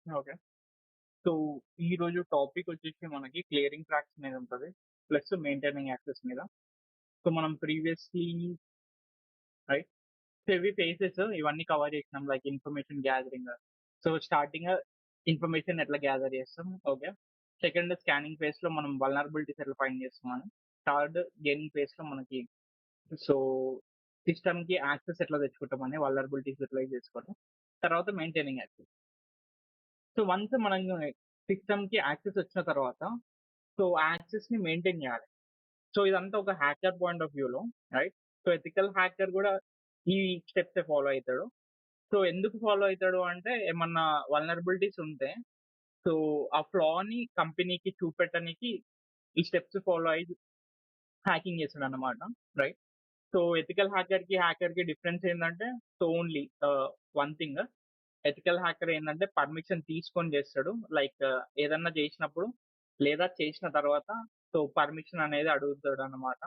Okay. So, ఈరోజు topic వచ్చేసి మనకి క్లియరింగ్ ట్రాక్స్ మీద ఉంటది. ప్లస్ మెయింటైనింగ్ యాక్సెస్ మీద. సో, మనం ప్రీవియస్‌లీ రైట్. సో, ఇవి ఫేజెస్ ఇవన్నీ కవర్ చేసినాం. Like information gathering. So, starting information ఎట్లా గ్యాదర్ చేస్తాం. ఓకే. సెకండ్ స్కానింగ్ ఫేజ్‌లో మనం వల్నరబిలిటీస్ ఎట్లా ఫైండ్ చేస్తామని. థర్డ్ గెయినింగ్ ఫేజ్‌లో మనకి సో, సిస్టమ్‌కి యాక్సెస్ ఎట్లా తెచ్చుకుంటామని వల్నరబిలిటీస్ యుటిలైజ్ చేసుకోవడం. తర్వాత మెయింటైనింగ్ యాక్సెస్. సో, వన్స్ మనం సిస్టమ్‌కి యాక్సెస్ వచ్చిన తర్వాత సో, ఆ యాక్సెస్‌ని మెయింటైన్ చేయాలి. సో, ఇదంతా ఒక హ్యాకర్ పాయింట్ ఆఫ్ వ్యూలో రైట్. సో, ఎథికల్ హ్యాకర్ గూడా ఈ స్టెప్సే ఫాలో అయితాడు. సో, ఎందుకు ఫాలో అయితాడు అంటే ఏమన్నా వల్నరబిలిటీస్ ఉంటే సో, ఆ ఫ్లాని కంపెనీకి చూపెట్టనికి ఈ స్టెప్స్ ఫాలో అయ్యి hacking చేస్తాడన్నమాట. Right. So, ethical హ్యాకర్‌కి difference ఏందంటే so, only one thing ethical hacker ఏందంటే పర్మిషన్ తీసుకొని చేస్తాడు. లైక్ ఏదన్నా చేసినప్పుడు లేదా చేసిన తర్వాత సో, పర్మిషన్ అనేది అడుగుతాడన్నమాట.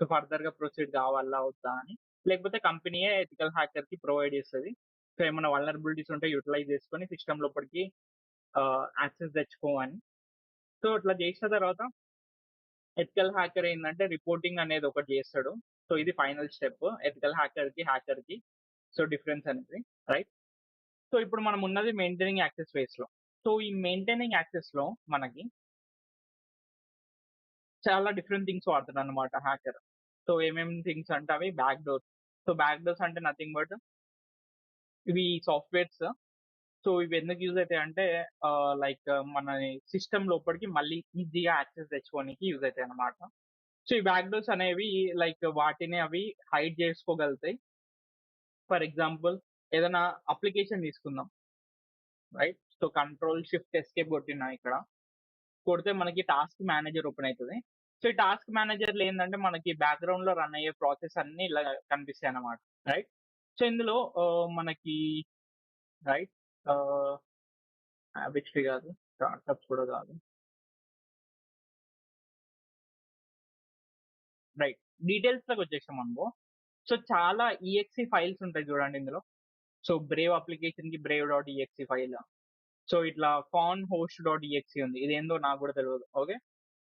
సో, ఫర్దర్‌గా ప్రొసీడ్ కావాలా? వద్దా? అని. లేకపోతే కంపెనీయే ఎథికల్ హ్యాకర్‌కి ప్రొవైడ్ చేస్తది. సో, ఏమన్నా వల్నరబిలిటీస్ ఉంటే యుటిలైజ్ చేసుకొని సిస్టమ్ లోపలికి యాక్సెస్ తెచ్చుకో అని. సో, ఇట్లా చేసిన తర్వాత ఎథికల్ హ్యాకర్ ఏందంటే రిపోర్టింగ్ అనేది ఒకటి చేస్తాడు. సో, ఇది final step ethical హ్యాకర్‌కి so, difference అనేది రైట్. సో, ఇప్పుడు మనం ఉన్నది మెయింటైనింగ్ యాక్సెస్ ఫేజ్‌లో. సో, ఈ మెయింటైనింగ్ యాక్సెస్‌లో మనకి చాలా డిఫరెంట్ థింగ్స్ వాడతాడన్నమాట హ్యాకర్. సో, ఏమేం థింగ్స్ అంటే అవి back doors. So, back doors అంటే నథింగ్ బట్ ఇవి సాఫ్ట్‌వేర్స్. సో, ఇవి ఎందుకు యూజ్ అయితాయంటే లైక్ మన సిస్టమ్ లోపలికి మళ్ళీ ఈజీగా యాక్సెస్ తెచ్చుకోనికి యూజ్ అయితాయన్నమాట. సో, ఈ బ్యాక్ డోర్స్ అనేవి లైక్ వాటిని అవి హైడ్ చేసుకోగలుగుతాయి. ఫర్ ఎగ్జాంపుల్ ఏదైనా అప్లికేషన్ తీసుకుందాం right. So, control shift escape కొట్టినా ఇక్కడ. కొడితే మనకి టాస్క్ మేనేజర్ ఓపెన్ అయితది. సో, ఈ టాస్క్ మేనేజర్‌లో ఏందంటే మనకి బ్యాక్‌గ్రౌండ్‌లో రన్ అయ్యే ప్రాసెస్ అన్నీ ఇలా కనిపిస్తాయన్నమాట. రైట్. సో, ఇందులో మనకి రైట్ ఆహ్, హ్యాబిట్స్‌వి కాదు. స్టార్టప్స్ కూడా కాదు. రైట్. డీటెయిల్స్‌లోకి వచ్చేసామనుకో సో, చాలా ఈఎక్సీ ఫైల్స్ ఉంటాయి చూడండి ఇందులో. So, Brave అప్లికేషన్‌కి brave.exe file. So, ఇట్లా కాన్ హోస్ట్ డాట్ ఈఎక్సీ ఉంది. ఇదేందో నాకు కూడా తెలవదు. ఓకే.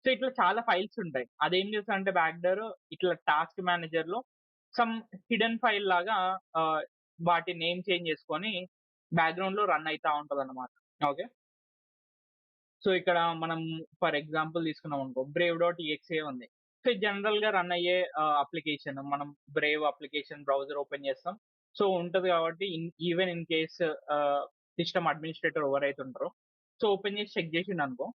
సో, ఇట్లా చాలా ఫైల్స్ ఉంటాయి. అదేం చేస్తదంటే బ్యాక్ డోర్ ఇట్లా టాస్క్ మేనేజర్‌లో సమ్ హిడెన్ ఫైల్ లాగా ఆహ్, వాటి నేమ్ చేంజ్ చేసుకొని బ్యాక్‌గ్రౌండ్‌లో రన్ అయితా ఉంటదన్నమాట. ఓకే. సో, ఇక్కడ మనం ఫర్ ఎగ్జాంపుల్ తీసుకున్నామనుకో brave.exe ఉంది. సో, ఇది జనరల్‌గా రన్ అయ్యే అప్లికేషన్. మనం బ్రేవ్ అప్లికేషన్ బ్రౌజర్ ఓపెన్ చేస్తాం. సో, ఉంటది కాబట్టి even in case system administrator ఎవరైతే ఉంటారో సో, ఓపెన్ చేసి చెక్ చేసిండనుకో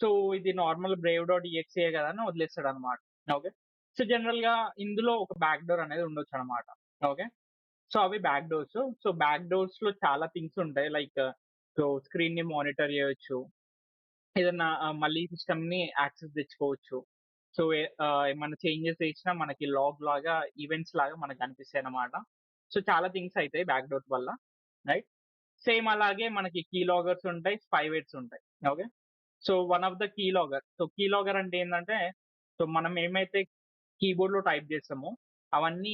సో, ఇది నార్మల్ brave.exe కదా అని వదిలేస్తాడన్నమాట. ఓకే. సో, జనరల్‌గా ఇందులో ఒక బ్యాక్ డోర్ అనేది ఉండొచ్చన్నమాట. ఓకే. సో, అవి బ్యాక్ డోర్స్. సో, బ్యాక్ డోర్స్‌లో చాలా థింగ్స్ ఉంటాయి. లైక్ సో, స్క్రీన్‌ని మానిటర్ చేయొచ్చు. ఏదన్నా మళ్ళీ సిస్టమ్‌ని యాక్సెస్ తెచ్చుకోవచ్చు. సో, ఏమన్నా చేంజెస్ చేసినా మనకి లాగ్ లాగా, ఈవెంట్స్ లాగా మనకు కనిపిస్తాయన్నమాట. సో, చాలా థింగ్స్ అయితాయి బ్యాక్ డోర్స్ వల్ల. రైట్. సేమ్ అలాగే మనకి కీ లాగర్స్ ఉంటాయి, స్పైవేట్స్ ఉంటాయి. Okay. So, one of the key logger. So, key logger అంటే ఏందంటే, సో, మనం ఏమైతే కీబోర్డ్‌లో టైప్ చేస్తామో అవన్నీ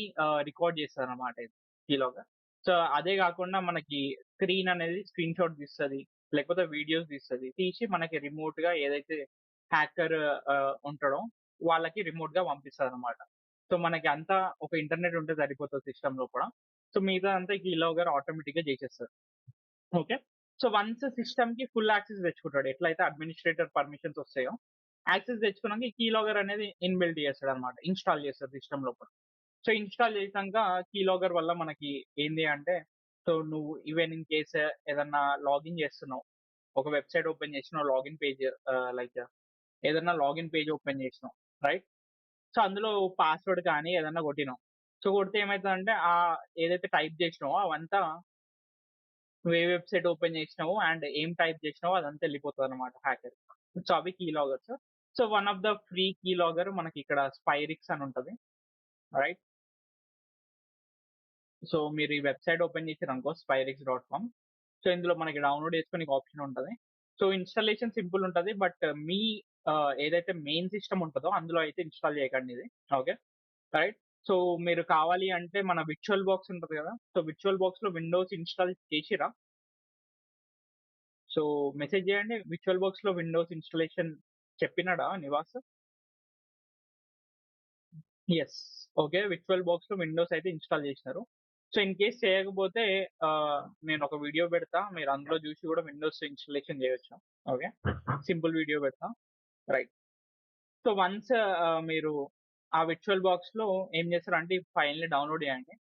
రికార్డ్ చేస్తదన్నమాట ఇది కీ లాగర్. సో, అదే కాకుండా మనకి స్క్రీన్ అనేది స్క్రీన్ షాట్ తీస్తది. లేకపోతే వీడియోస్ తీస్తది. తీసి మనకి రిమోట్‌గా ఏదైతే హ్యాకర్ ఉంటాడో వాళ్ళకి రిమోట్‌గా పంపిస్తదన్నమాట. సో, మనకి అంతా ఒక ఇంటర్నెట్ ఉంటే సరిపోతది సిస్టమ్ లోపల. సో, మిగతాదంతా ఈ కీ లాగర్ ఆటోమేటిక్‌గా చేసేస్తది. ఓకే. సో, వన్స్ సిస్టమ్‌కి ఫుల్ యాక్సెస్ తెచ్చుకుంటాడు. ఎట్లయితే అడ్మినిస్ట్రేటర్ పర్మిషన్స్ వస్తాయో, యాక్సెస్ తెచ్చుకున్నాక ఈ కీ లాగర్ అనేది ఇన్‌బిల్ట్ చేస్తాడన్నమాట. ఇన్‌స్టాల్ చేస్తాడు సిస్టమ్ లోపల. సో, ఇన్‌స్టాల్ చేసినంక కీ లాగర్ వల్ల మనకి ఏంది అంటే, సో, నువ్వు ఈవెన్ ఇన్ కేస్ ఏదన్నా లాగిన్ చేస్తున్నావు. ఒక వెబ్‌సైట్ ఓపెన్ చేసినావు లాగిన్ పేజ్ లైక్ ఏదన్నా లాగిన్ పేజ్ ఓపెన్ చేసినావు. రైట్. సో, అందులో పాస్వర్డ్ కానీ ఏదన్నా కొట్టినావు. సో, కొడితే ఏమైతదంటే ఏదైతే టైప్ చేసినావో అవంతా నువ్వు ఏ వెబ్‌సైట్ ఓపెన్ చేసినావో అండ్ ఏం టైప్ చేసినావో అదంతా ఎళ్ళిపోతదన్నమాట హ్యాకర్‌కి. సో, అవి key loggers. So, one of the free key logger మనకిక్కడ స్పైరిక్స్ అని ఉంటది. రైట్. సో, మీరు ఈ వెబ్‌సైట్ ఓపెన్ చేసిర్రనుకో spyrix.com. సో, ఇందులో మనకి డౌన్‌లోడ్ చేసుకోనికి ఆప్షన్ ఉంటది. సో, ఇన్‌స్టాలేషన్ సింపుల్ ఉంటది. బట్ మీ ఏదైతే మెయిన్ సిస్టమ్ ఉంటదో అందులో అయితే ఇన్‌స్టాల్ చేయకండి ఇది. ఓకే. రైట్. సో, మీరు కావాలి అంటే మన విర్చువల్ బాక్స్ ఉంటది కదా! సో, విర్చువల్ బాక్స్‌లో విండోస్ ఇన్‌స్టాల్ చేసిర్రా? సో మెసేజ్ చేయండి. విర్చువల్ బాక్స్‌లో విండోస్ ఇన్‌స్టాలేషన్ చెప్పినాడా నివాస్? యెస్. ఓకే. విర్చువల్ బాక్స్‌లో విండోస్ అయితే ఇన్‌స్టాల్ చేసినారు. సో ఇన్ కేస్ చేయకపోతే నేనొక వీడియో పెడతా. మీరు అందులో చూసి కూడా విండోస్ ఇన్‌స్టాలేషన్ చేయొచ్చు. ఓకే. సింపుల్ వీడియో పెడతా. రైట్. సో వన్స్ మీరు ఆ విర్చువల్ బాక్స్‌లో ఏం చేస్తారంటే ఈ ఫైల్‌ని డౌన్‌లోడ్ చేయండి.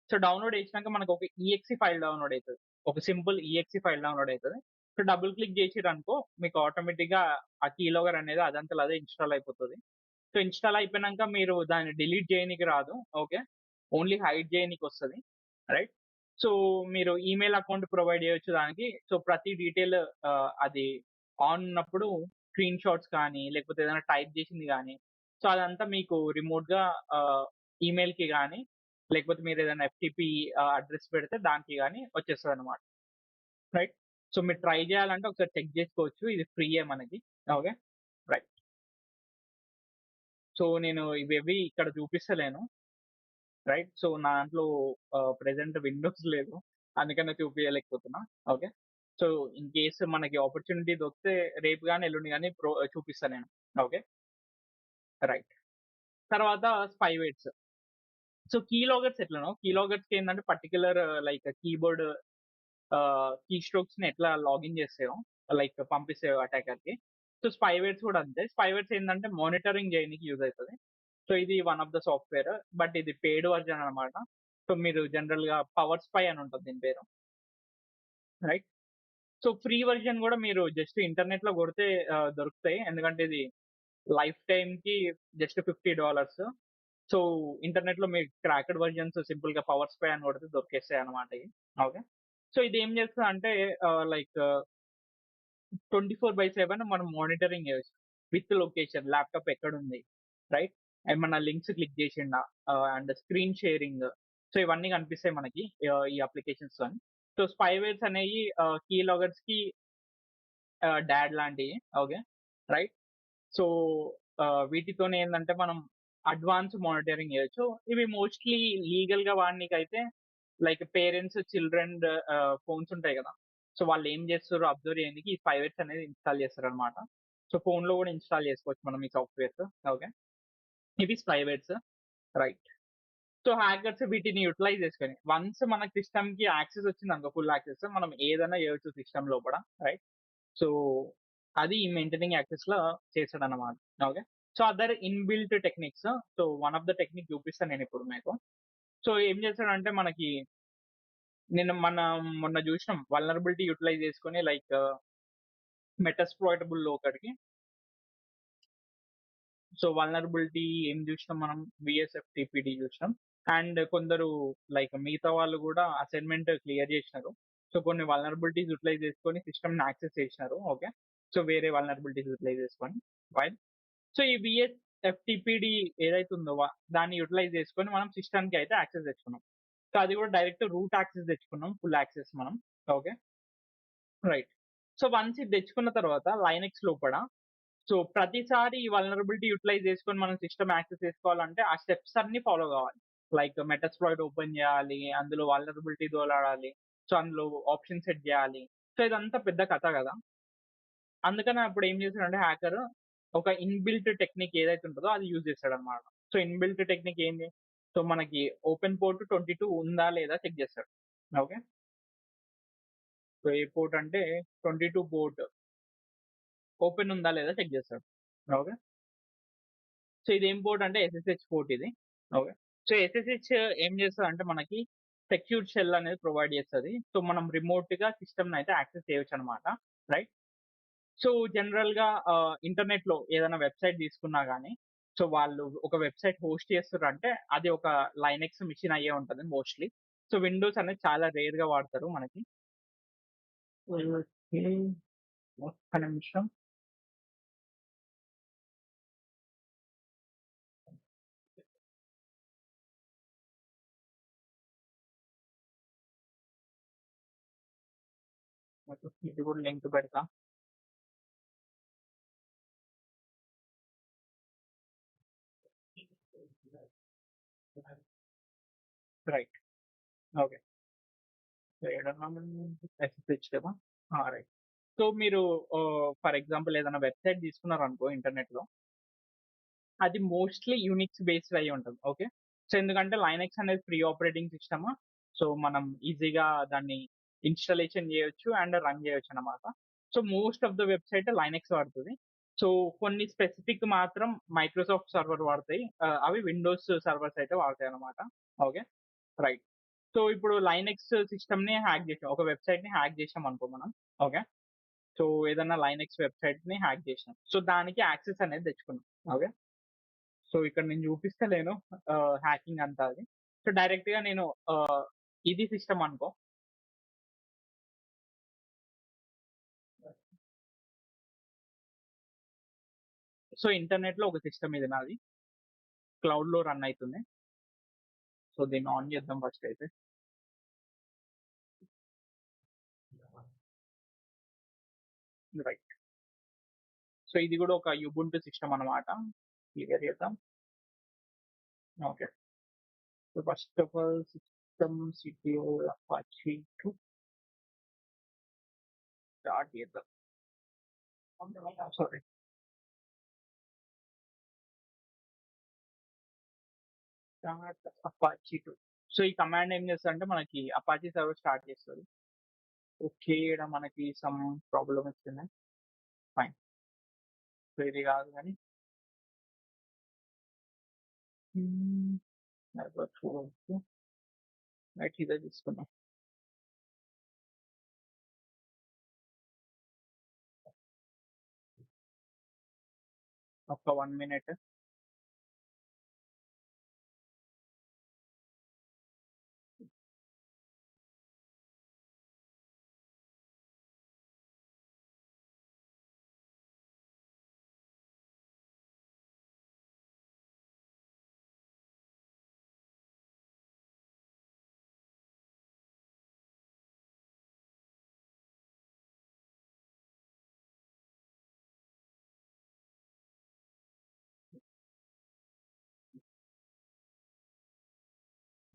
సో డౌన్‌లోడ్ చేసినాక మనకు ఒక ఈఎక్సీ ఫైల్ డౌన్‌లోడ్ అయితది. ఒక సింపుల్ ఈఎక్సీ ఫైల్ డౌన్‌లోడ్ అయితది. సో డబుల్ క్లిక్ చేసిర్రనుకో మీకు ఆటోమేటిక్‌గా ఆ కీలోగర్ అనేది అదంతల అదే ఇన్‌స్టాల్ అయిపోతది. సో ఇన్‌స్టాల్ అయిపోయినంక మీరు దాన్ని డిలీట్ చేయనీకి రాదు. Okay. Only hide చేయనీకొస్తది. Right. So మీరు ఈమెయిల్ అకౌంట్ ప్రొవైడ్ చేయొచ్చు దానికి. సో ప్రతి డీటెయిల్ అది ఆన్ ఉన్నప్పుడు స్క్రీన్ షాట్స్ కానీ, లేకపోతే ఏదైనా టైప్ చేసింది గానీ, సో అదంతా మీకు రిమోట్‌గా ఈమెయిల్‌కి గానీ, లేకపోతే మీరేదైనా ఎఫ్‌టిపి అడ్రెస్ పెడితే దానికి గానీ వచ్చేస్తదనమాట. రైట్. సో మీరు ట్రై చేయాలంటే ఒకసారి చెక్ చేసుకోవచ్చు. ఇది ఫ్రీయే మనకి. ఓకే. రైట్. సో నేను ఇవేవి ఇక్కడ చూపిస్తలేను. రైట్. సో నా దాంట్లో ప్రెజెంట్ విండోస్ లేదు. అందుకనే చూపియలేకపోతున్నా. ఓకే. సో ఇన్ కేస్ మనకి ఆపర్చునిటీ దొరికితే రేపు గాని, ఎల్లుండి గాని చూపిస్తా నేను. ఓకే. రైట్. తర్వాత స్పైవేట్స్. సో కీలాగర్స్ ఎట్లనో కీలాగర్స్‌కి ఏందంటే పర్టిక్యులర్ లైక్ కీబోర్డ్ కీ స్ట్రోక్స్‌ని ఎట్లా లాగిన్ చేస్తాయో లైక్ పంపిస్తాయో అటాకర్‌కి. సో స్పైవేట్స్ కూడా అంతే. స్పైవేట్స్ ఏందంటే మానిటరింగ్ చేయనీకి యూజ్ అయితది. సో ఇది one of the software. But ఇది పెయిడ్ వర్షన్ అన్నమాట. సో మీరు జనరల్‌గా పవర్ స్పై అని ఉంటది దీని పేరు. రైట్. సో ఫ్రీ వెర్షన్ గూడా మీరు జస్ట్ ఇంటర్నెట్‌లో కొడితే దొరుకుతాయి. ఎందుకంటే ఇది లైఫ్ టైమ్‌కి జస్ట్ $50. సో ఇంటర్నెట్‌లో మీకు క్రాక్డ్ వెర్షన్స్ సింపుల్‌గా పవర్ స్పై అని కొడితే దొరికేస్తాయన్నమాట ఇయి. ఓకే. సో ఇదేం చేస్తదంటే లైక్ 24/7 మనం మానిటరింగ్ చేయొచ్చు. విత్ లొకేషన్ ల్యాప్‌టాప్ ఎక్కడుంది. రైట్. ఏమన్నా లింక్స్ క్లిక్ చేసిండా అండ్ స్క్రీన్ షేరింగ్. సో ఇవన్నీ కనిపిస్తాయి మనకి ఈ అప్లికేషన్స్‌తోని. సో స్పైవేర్స్ అనేయి కీ లాగర్స్‌కి డాడ్ లాంటియి. ఓకే. రైట్. సో వీటితోని ఏందంటే మనం అడ్వాన్స్ మానిటరింగ్ చేయొచ్చు. ఇవి మోస్ట్‌లీ లీగల్‌గా వాడనీకైతే లైక్ పేరెంట్స్, చిల్డ్రన్ ఫోన్స్ ఉంటాయి గదా! సో వాళ్ళేం జేస్తుర్రో అబ్జర్వ్ చేయనీకి ఈ స్పైవేట్స్ అనేది ఇన్‌స్టాల్ చేస్తారనమాట. సో ఫోన్‌లో గూడా ఇన్‌స్టాల్ చేసుకోవచ్చు మనం ఈ సాఫ్ట్‌వేర్స్. ఓకే. ఇవి స్పైవేట్స్. రైట్. సో హ్యాకర్స్ వీటిని యుటిలైజ్ చేసుకొని వన్స్ మనకి సిస్టమ్‌కి యాక్సెస్ వచ్చిందనుకో ఫుల్ యాక్సెస్ మనం ఏదైనా చేయొచ్చు సిస్టమ్ లోపల. రైట్. సో అది maintaining యాక్సెస్‌లో చేస్తాడన్నమాట. Okay. So other inbuilt techniques. So one of the technique చూపిస్తాను నేనిప్పుడు మీకు. సో ఏం చేస్తాడంటే మనకి మనం మొన్న చూసినాం వల్నరబిలిటీ యుటిలైజ్ చేసుకొని లైక్ మెటాస్ప్లాయిటబుల్ ఒకటికి. సో వల్నరబిలిటీ ఏం చూసినాం మనం వీఎస్ఎఫ్‌టిపిడి చూసినాం. అండ్ కొందరు లైక్ మిగతా వాళ్ళు కూడా అసైన్‌మెంట్ క్లియర్ చేసినారు. సో కొన్ని వల్నరబిలిటీస్ యుటిలైజ్ చేసుకొని సిస్టమ్‌ని యాక్సెస్ చేసినారు. ఓకే. సో వేరే వల్నరబిలిటీస్ యుటిలైజ్ చేసుకొని. ఫైన్. సో ఈ వీఎస్ఎఫ్‌టిపిడి ఏదైతే ఉందో దాన్ని యుటిలైజ్ చేసుకొని మనం సిస్టమ్‌కి అయితే యాక్సెస్ తెచ్చుకున్నాం. సో అది కూడా డైరెక్ట్ రూట్ యాక్సెస్ తెచ్చుకున్నాం. ఫుల్ యాక్సెస్ మనం. ఓకే. రైట్. సో వన్స్ ఇది తెచ్చుకున్న తర్వాత లైనక్స్ లోపల సో ప్రతిసారి ఈ వల్నరబిలిటీ యుటిలైజ్ చేసుకొని మనం సిస్టమ్ యాక్సెస్ చేసుకోవాలంటే ఆ స్టెప్స్ అన్నీ ఫాలో కావాలి. లైక్ మెటాస్ప్లాయిట్ ఓపెన్ చేయాలి. అందులో వల్నరబిలిటీ దోలాడాలి. సో అందులో ఆప్షన్ సెట్ చేయాలి. సో ఇదంతా పెద్ద కథ కదా! అందుకని అప్పుడు ఏం చేసాడంటే హ్యాకర్ ఒక ఇన్‌బిల్ట్ టెక్నిక్ ఏదైతే ఉంటదో అది యూజ్ చేస్తాడన్నమాట. సో ఇన్‌బిల్ట్ టెక్నిక్ ఏంది? సో మనకి ఓపెన్ పోర్ట్ 22 ఉందా లేదా చెక్ చేస్తాడు. ఓకే. సో ఏ పోర్ట్ అంటే 22 పోర్ట్ ఓపెన్ ఉందా లేదా చెక్ చేస్తాడు. ఓకే. సో ఇదేం పోర్ట్ అంటే ఎస్ఎస్హెచ్ పోర్ట్ ఇది. ఓకే. సో ఎస్ఎస్హెచ్ ఏం చేస్తదంటే మనకి సెక్యూర్ షెల్ అనేది ప్రొవైడ్ చేస్తది. సో మనం రిమోట్‌గా సిస్టమ్‌ని అయితే యాక్సెస్ చేయొచ్చనమాట. రైట్. సో జనరల్‌గా ఇంటర్నెట్‌లో ఏదైనా వెబ్‌సైట్ తీసుకున్నా గాని, సో వాళ్ళు ఒక వెబ్‌సైట్ హోస్ట్ చేస్తుర్రంటే అది ఒక లైనక్స్ మెషిన్ అయ్యే ఉంటది మోస్ట్‌లీ. సో విండోస్ అనేది చాలా రేర్‌గా వాడతారు మనకి. ఓకే. ఒక్క నిమిషం. ఇది కూడా లింక్ పెడతా. రైట్. ఓకే. సో ఏడున్నాం? ఎస్ఎస్హెచ్ కదా! రైట్. సో మీరు ఫర్ ఎగ్జాంపుల్ ఏదైనా వెబ్‌సైట్ తీసుకున్నారనుకో ఇంటర్నెట్‌లో, అది మోస్ట్‌లీ యూనిక్స్ బేస్డ్ అయ్యి ఉంటది. ఓకే. సో ఎందుకంటే లైనక్స్ అనేది ఫ్రీ ఆపరేటింగ్ సిస్టమ్. సో మనం ఈజీగా దాన్ని ఇన్‌స్టాలేషన్ చేయొచ్చు and run చేయొచ్చనమాట. So most of the website Linux వాడుతది. So కొన్ని స్పెసిఫిక్ మాత్రం మైక్రోసాఫ్ట్ సర్వర్ వాడతాయి. అవి విండోస్ సర్వర్స్ అయితే వాడతాయన్నమాట. ఓకే. రైట్. సో ఇప్పుడు లైనక్స్ సిస్టమ్‌ని హ్యాక్ చేసాం. ఒక వెబ్‌సైట్‌ని హ్యాక్ చేసామనుకో మనం. ఓకే. సో ఏదన్నా లైనక్స్ వెబ్‌సైట్‌ని హ్యాక్ చేసినాం. సో దానికి యాక్సెస్ అనేది తెచ్చుకున్నాం. ఓకే. సో ఇక్కడ నేను చూపిస్తలేను హ్యాకింగ్ అంతా అది. సో డైరెక్ట్‌గా నేను ఆహ్, ఇది సిస్టమ్ అనుకో. సో ఇంటర్నెట్‌లో ఒక సిస్టమ్ ఇది నాది. క్లౌడ్‌లో రన్ అయితుంది. సో దీన్ని ఆన్ చేద్దాం ఫస్ట్ అయితే. రైట్. సో ఇది కూడా ఒక యుబుంటు సిస్టమ్ అన్నమాట. క్లియర్ చేద్దాం. Okay. So first of all system CPU Apache 2 start చేద్దాం. సారీ. Start Apache 2. సో ఈ కమాండ్ ఏం చేస్తదంటే మనకి అపాచీ సర్వర్ స్టార్ట్ చేస్తది. ఓకే. ఈడ మనకి సమ్ ప్రాబ్లమ్ వచ్చింది. ఫైన్. సో ఇది కాదు గానీ నెట్వర్క్ చూడొచ్చు. రైట్ ఇదే తీసుకుందాం. ఒక 1 మినిట్.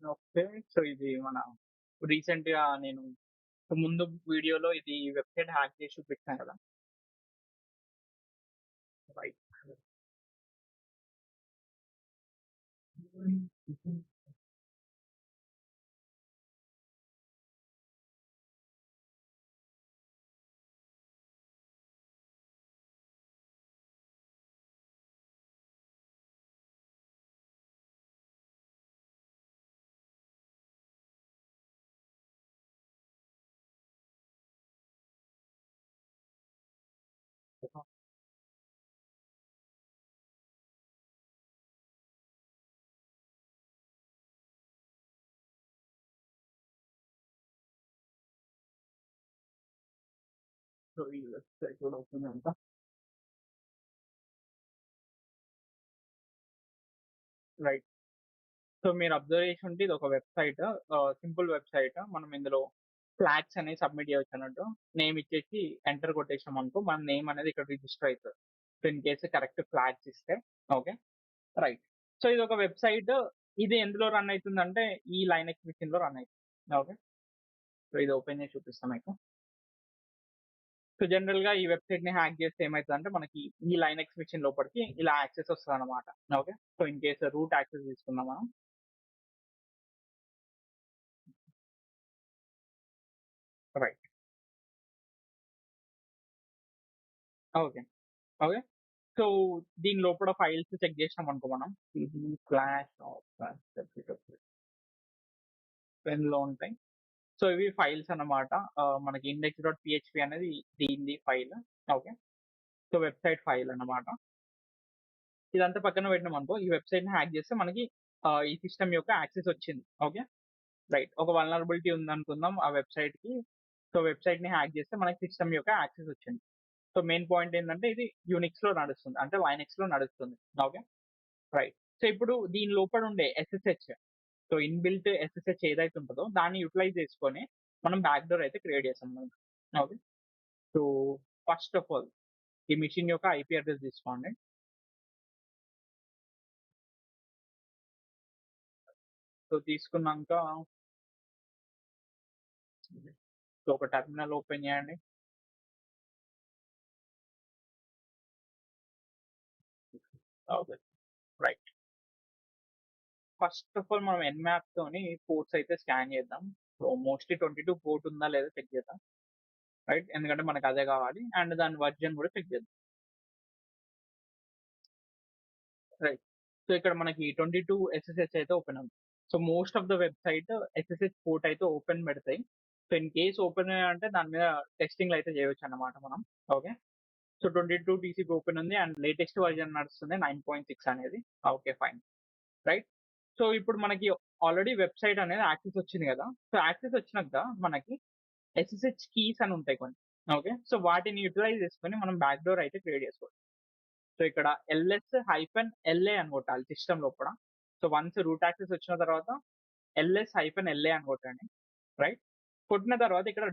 ఓకే. సో ఇది మన రీసెంట్‌గా నేను ముందు వీడియోలో ఇది వెబ్‌సైట్ హ్యాక్ చేసి చూపించాను కదా! రైట్. సో ఈ వెబ్‌సైట్ కూడా ఓపెన్ అంట. రైట్. సో మీరు అబ్జర్వ్ చేసి ఉంటే ఇది ఒక వెబ్‌సైట్. Simple website. మనం ఇందులో ఫ్లాగ్స్ అనేవి సబ్మిట్ చేయొచ్చు అన్నట్టు. నేమ్ ఇచ్చేసి ఎంటర్ కొట్టేసాం అనుకో మన నేమ్ అనేది ఇక్కడ రిజిస్టర్ అయితది. So in case correct flags ఇస్తే. ఓకే. రైట్. సో ఇదొక వెబ్‌సైట్. ఇది ఎందులో రన్ అయితుందంటే ఈ లైనక్స్ మెషిన్‌లో రన్ అయితుంది. ఓకే. సో ఇది ఓపెన్ చేసి చూపిస్తా మీకు. సో జనరల్‌గా ఈ వెబ్‌సైట్‌ని హ్యాక్ చేస్తే ఏమైతదంటే మనకి ఈ లైనక్స్ మెషిన్ లోపలికి ఇలా access వస్తదన్నమాట. Okay. So in case route access తీసుకుందాం మనం. రైట్. ఓకే. ఓకే. సో దీని లోపల ఫైల్స్ చెక్ చేసినామనుకో మనం. ఇది ఫ్లాష్ ఆఫ్ పెన్‌లో ఉంటాయి. సో ఇవి ఫైల్స్ అన్నమాట. మనకి index.php అనేది దీనిది file. Okay. So website file అన్నమాట. ఇదంతా పక్కన పెట్టినామనుకో, ఈ వెబ్‌సైట్‌ని హ్యాక్ చేస్తే మనకి ఈ సిస్టమ్ యొక్క యాక్సెస్ వచ్చింది. ఓకే. రైట్. ఒక వల్నరబిలిటీ ఉందనుకుందాం ఆ వెబ్‌సైట్‌కి. సో వెబ్‌సైట్‌ని హ్యాక్ చేస్తే మనకి సిస్టమ్ యొక్క యాక్సెస్ వచ్చింది. సో మెయిన్ పాయింట్ ఏంటంటే ఇది యూనిక్స్‌లో నడుస్తుంది. అంటే లైనక్స్‌లో నడుస్తుంది. ఓకే. రైట్. సో ఇప్పుడు దీని లోపల ఉండే ఎస్ఎస్హెచ్ సో ఇన్‌బిల్ట్ ఎస్ఎస్హెచ్ ఏదైతే ఉంటదో దాన్ని యుటిలైజ్ చేసుకొని మనం బ్యాక్ డోర్ అయితే క్రియేట్ చేసాం మనం. Okay. So first of all ఈ మెషిన్ యొక్క ఐపీ అడ్రెస్ తీసుకోండి. సో తీసుకున్నాక సో ఒక టెర్మినల్ ఓపెన్ చేయండి. Okay. Right. First of all మనం ఎన్‌మ్యాప్ తోని పోర్ట్స్ అయితే స్కాన్ చేద్దాం. సో, మోస్ట్‌లీ 22 పోర్ట్ ఉందా లేదా చెక్ చేద్దాం. రైట్. ఎందుకంటే మనకు అదే కావాలి. అండ్ దాని వర్షన్ కూడా చెక్ చేద్దాం. రైట్. సో, ఇక్కడ మనకి 22 ఎస్ఎస్హెచ్ అయితే ఓపెన్ ఉంది. So, most of the website SSH port అయితే ఓపెన్ పెడతాయి. సో, ఇన్ కేస్ ఓపెన్ అంటే దాని మీద టెస్టింగ్‌లు అయితే చేయొచ్చన్నమాట మనం. ఓకే. సో, 22 టీసీపీ ఓపెన్ ఉంది అండ్ లేటెస్ట్ వర్షన్ నడుస్తుంది 9.6 అనేది. ఓకే. ఫైన్. రైట్. సో, ఇప్పుడు మనకి ఆల్రెడీ వెబ్‌సైట్ అనేది యాక్సెస్ వచ్చింది కదా! సో, యాక్సెస్ వచ్చినాక మనకి ఎస్ఎస్హెచ్ కీస్ అని ఉంటాయి కొన్ని. ఓకే. సో, వాటిని యుటిలైజ్ చేసుకొని మనం బ్యాక్ డోర్ అయితే క్రియేట్ చేసుకోవచ్చు. సో, ఇక్కడ -LA అని కొట్టాలి సిస్టమ్ లోపల. సో, వన్స్ రూట్ యాక్సెస్ వచ్చిన తర్వాత -LA అని కొట్టండి. రైట్. కొట్టిన తర్వాత ఇక్కడ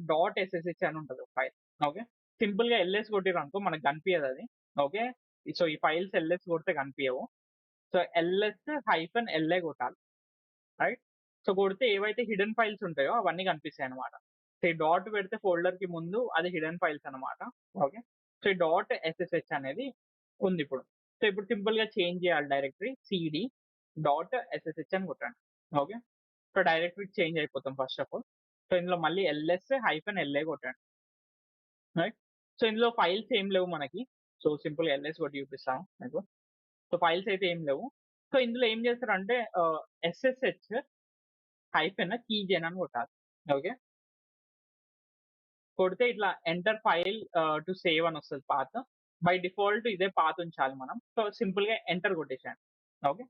.ssh అని ఉంటది ఒక ఫైల్. ఓకే. సింపుల్‌గా ఎల్ఎస్ కొట్టిర్రనుకో మనకు కనిపియదది. ఓకే. సో, ఈ ఫైల్స్ ఎల్ఎస్ కొడితే కనిపియవు. సో, -LA కొట్టాలి. రైట్. సో, కొడితే ఏవైతే హిడెన్ ఫైల్స్ ఉంటాయో అవన్నీ కనిపిస్తాయన్నమాట. సో, ఈ డాట్ పెడితే ఫోల్డర్‌కి ముందు అది హిడెన్ ఫైల్స్ అన్నమాట. ఓకే. సో, ఈ .ssh అనేది ఉందిప్పుడు. సో, ఇప్పుడు సింపుల్‌గా చేంజ్ చేయాలి డైరెక్టరీ cd.ssh అని కొట్టండి. ఓకే. సో, డైరెక్టరీ చేంజ్ అయిపోతాం ఫస్ట్ ఆఫ్ ఆల్. సో, ఇందులో మళ్ళీ -LA కొట్టండి. రైట్. సో, ఇందులో ఫైల్స్ ఏం లేవు మనకి. సో, సింపుల్‌గా ఎల్ఎస్ కొట్టి చూపిస్తాను మీకు. సో, ఫైల్స్ అయితే ఏం లేవు. సో, ఇందులో ఏం చేస్తారంటే SSH -keygen అని కొట్టాలి. ఓకే. కొడితే ఇట్లా ఎంటర్ ఫైల్ టు సేవ్ అని వస్తది పాత్. బై డిఫాల్ట్ ఇదే పాత్ ఉంచాలి మనం. సో, సింపుల్‌గా ఎంటర్ కొట్టేసేయండి. ఓకే.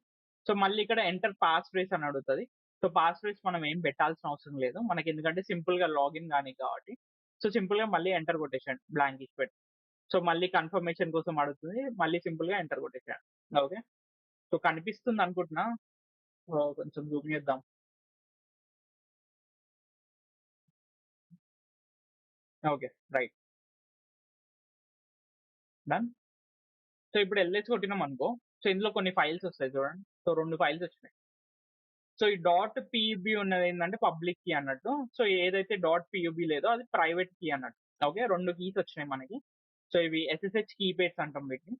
సో, మళ్ళీ ఇక్కడ ఎంటర్ పాస్ ఫ్రేజ్ అని అడుగుతది. సో, పాస్ ఫ్రేజ్ మనం ఏం పెట్టాల్సిన అవసరం లేదు. మనకి ఎందుకంటే సింపుల్‌గా లాగిన్ గానికి కాబట్టి. సో, సింపుల్‌గా మళ్ళీ ఎంటర్ కొట్టేసేయండి బ్లాంక్ ఇచ్చి పెట్టి. సో, మళ్ళీ కన్ఫర్మేషన్ కోసం అడుగుతుంది. మళ్ళీ సింపుల్‌గా ఎంటర్ కొట్టేసేయండి. ఓకే. సో, కనిపిస్తుంది అనుకుంటున్నా. కొంచెం జూమ్ చేద్దాం. ఓకే. రైట్. డన్. సో, ఇప్పుడు ఎల్ఎస్ కొట్టినామనుకో, సో, ఇందులో కొన్ని ఫైల్స్ వస్తాయి చూడండి. సో, 2 ఫైల్స్ వచ్చినాయి. సో, ఈ .pub ఉన్నదేంటంటే పబ్లిక్ కీ అన్నట్టు. సో, ఏదైతే .pub లేదో అది ప్రైవేట్ కీ అన్నట్టు. ఓకే. 2 కీస్ వచ్చినాయి మనకి. సో, ఇవి SSH కీ పేర్స్ అంటాం వీటిని.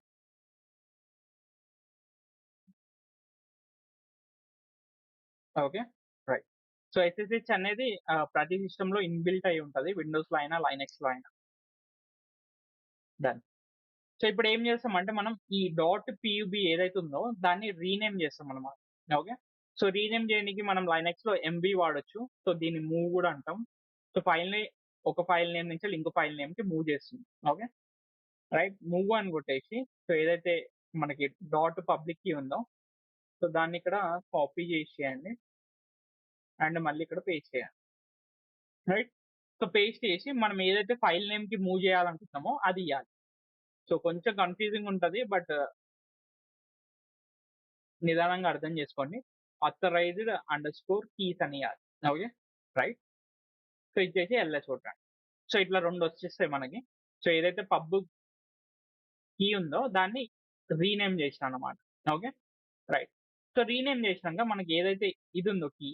ఓకే. రైట్. సో, SSH అనేది ప్రతి సిస్టమ్‌లో ఇన్‌బిల్ట్ అయ్యి ఉంటది. విండోస్‌లో అయినా, లైనక్స్‌లో అయినా. డన్. సో, ఇప్పుడు ఏం చేస్తామంటే మనం ఈ .pub ఏదైతే ఉందో దాన్ని రీనేమ్ చేస్తామన్నమాట. ఓకే. సో, రీనేమ్ చేయనీకి మనం లైనక్స్‌లో ఎంవీ వాడొచ్చు. సో, దీన్ని మూవ్ కూడా అంటాం. సో, ఫైల్‌ని ఒక ఫైల్ నేమ్ నుంచి ఇంకో ఫైల్ నేమ్‌కి మూవ్ చేస్తుంది. ఓకే. రైట్. మూవ్ అని కొట్టేసి సో, ఏదైతే మనకి పబ్లిక్ కీ ఉందో సో, దాన్ని ఇక్కడ కాపీ చేసేయండి. అండ్ మళ్ళీ ఇక్కడ పేస్ట్ చేయండి. రైట్. సో, పేస్ట్ చేసి మనం ఏదైతే ఫైల్ నేమ్‌కి మూవ్ చేయాలనుకుంటున్నామో అది ఇయ్యాలి. సో, కొంచెం కన్‌ఫ్యూజింగ్ ఉంటది. బట్ నిదానంగా అర్థం చేసుకోండి. authorized_keys అని ఇయ్యాలి. ఓకే. రైట్. సో, ఇచ్చేసి ఎల్ఎస్ కొట్టండి. సో, ఇట్లా 2 వచ్చేస్తాయి మనకి. సో, ఏదైతే పబ్ కీ ఉందో దాన్ని rename చేసినానన్నమాట. Okay. Right. So, rename చేసినాక మనకి ఏదైతే ఇది ఉందో కీ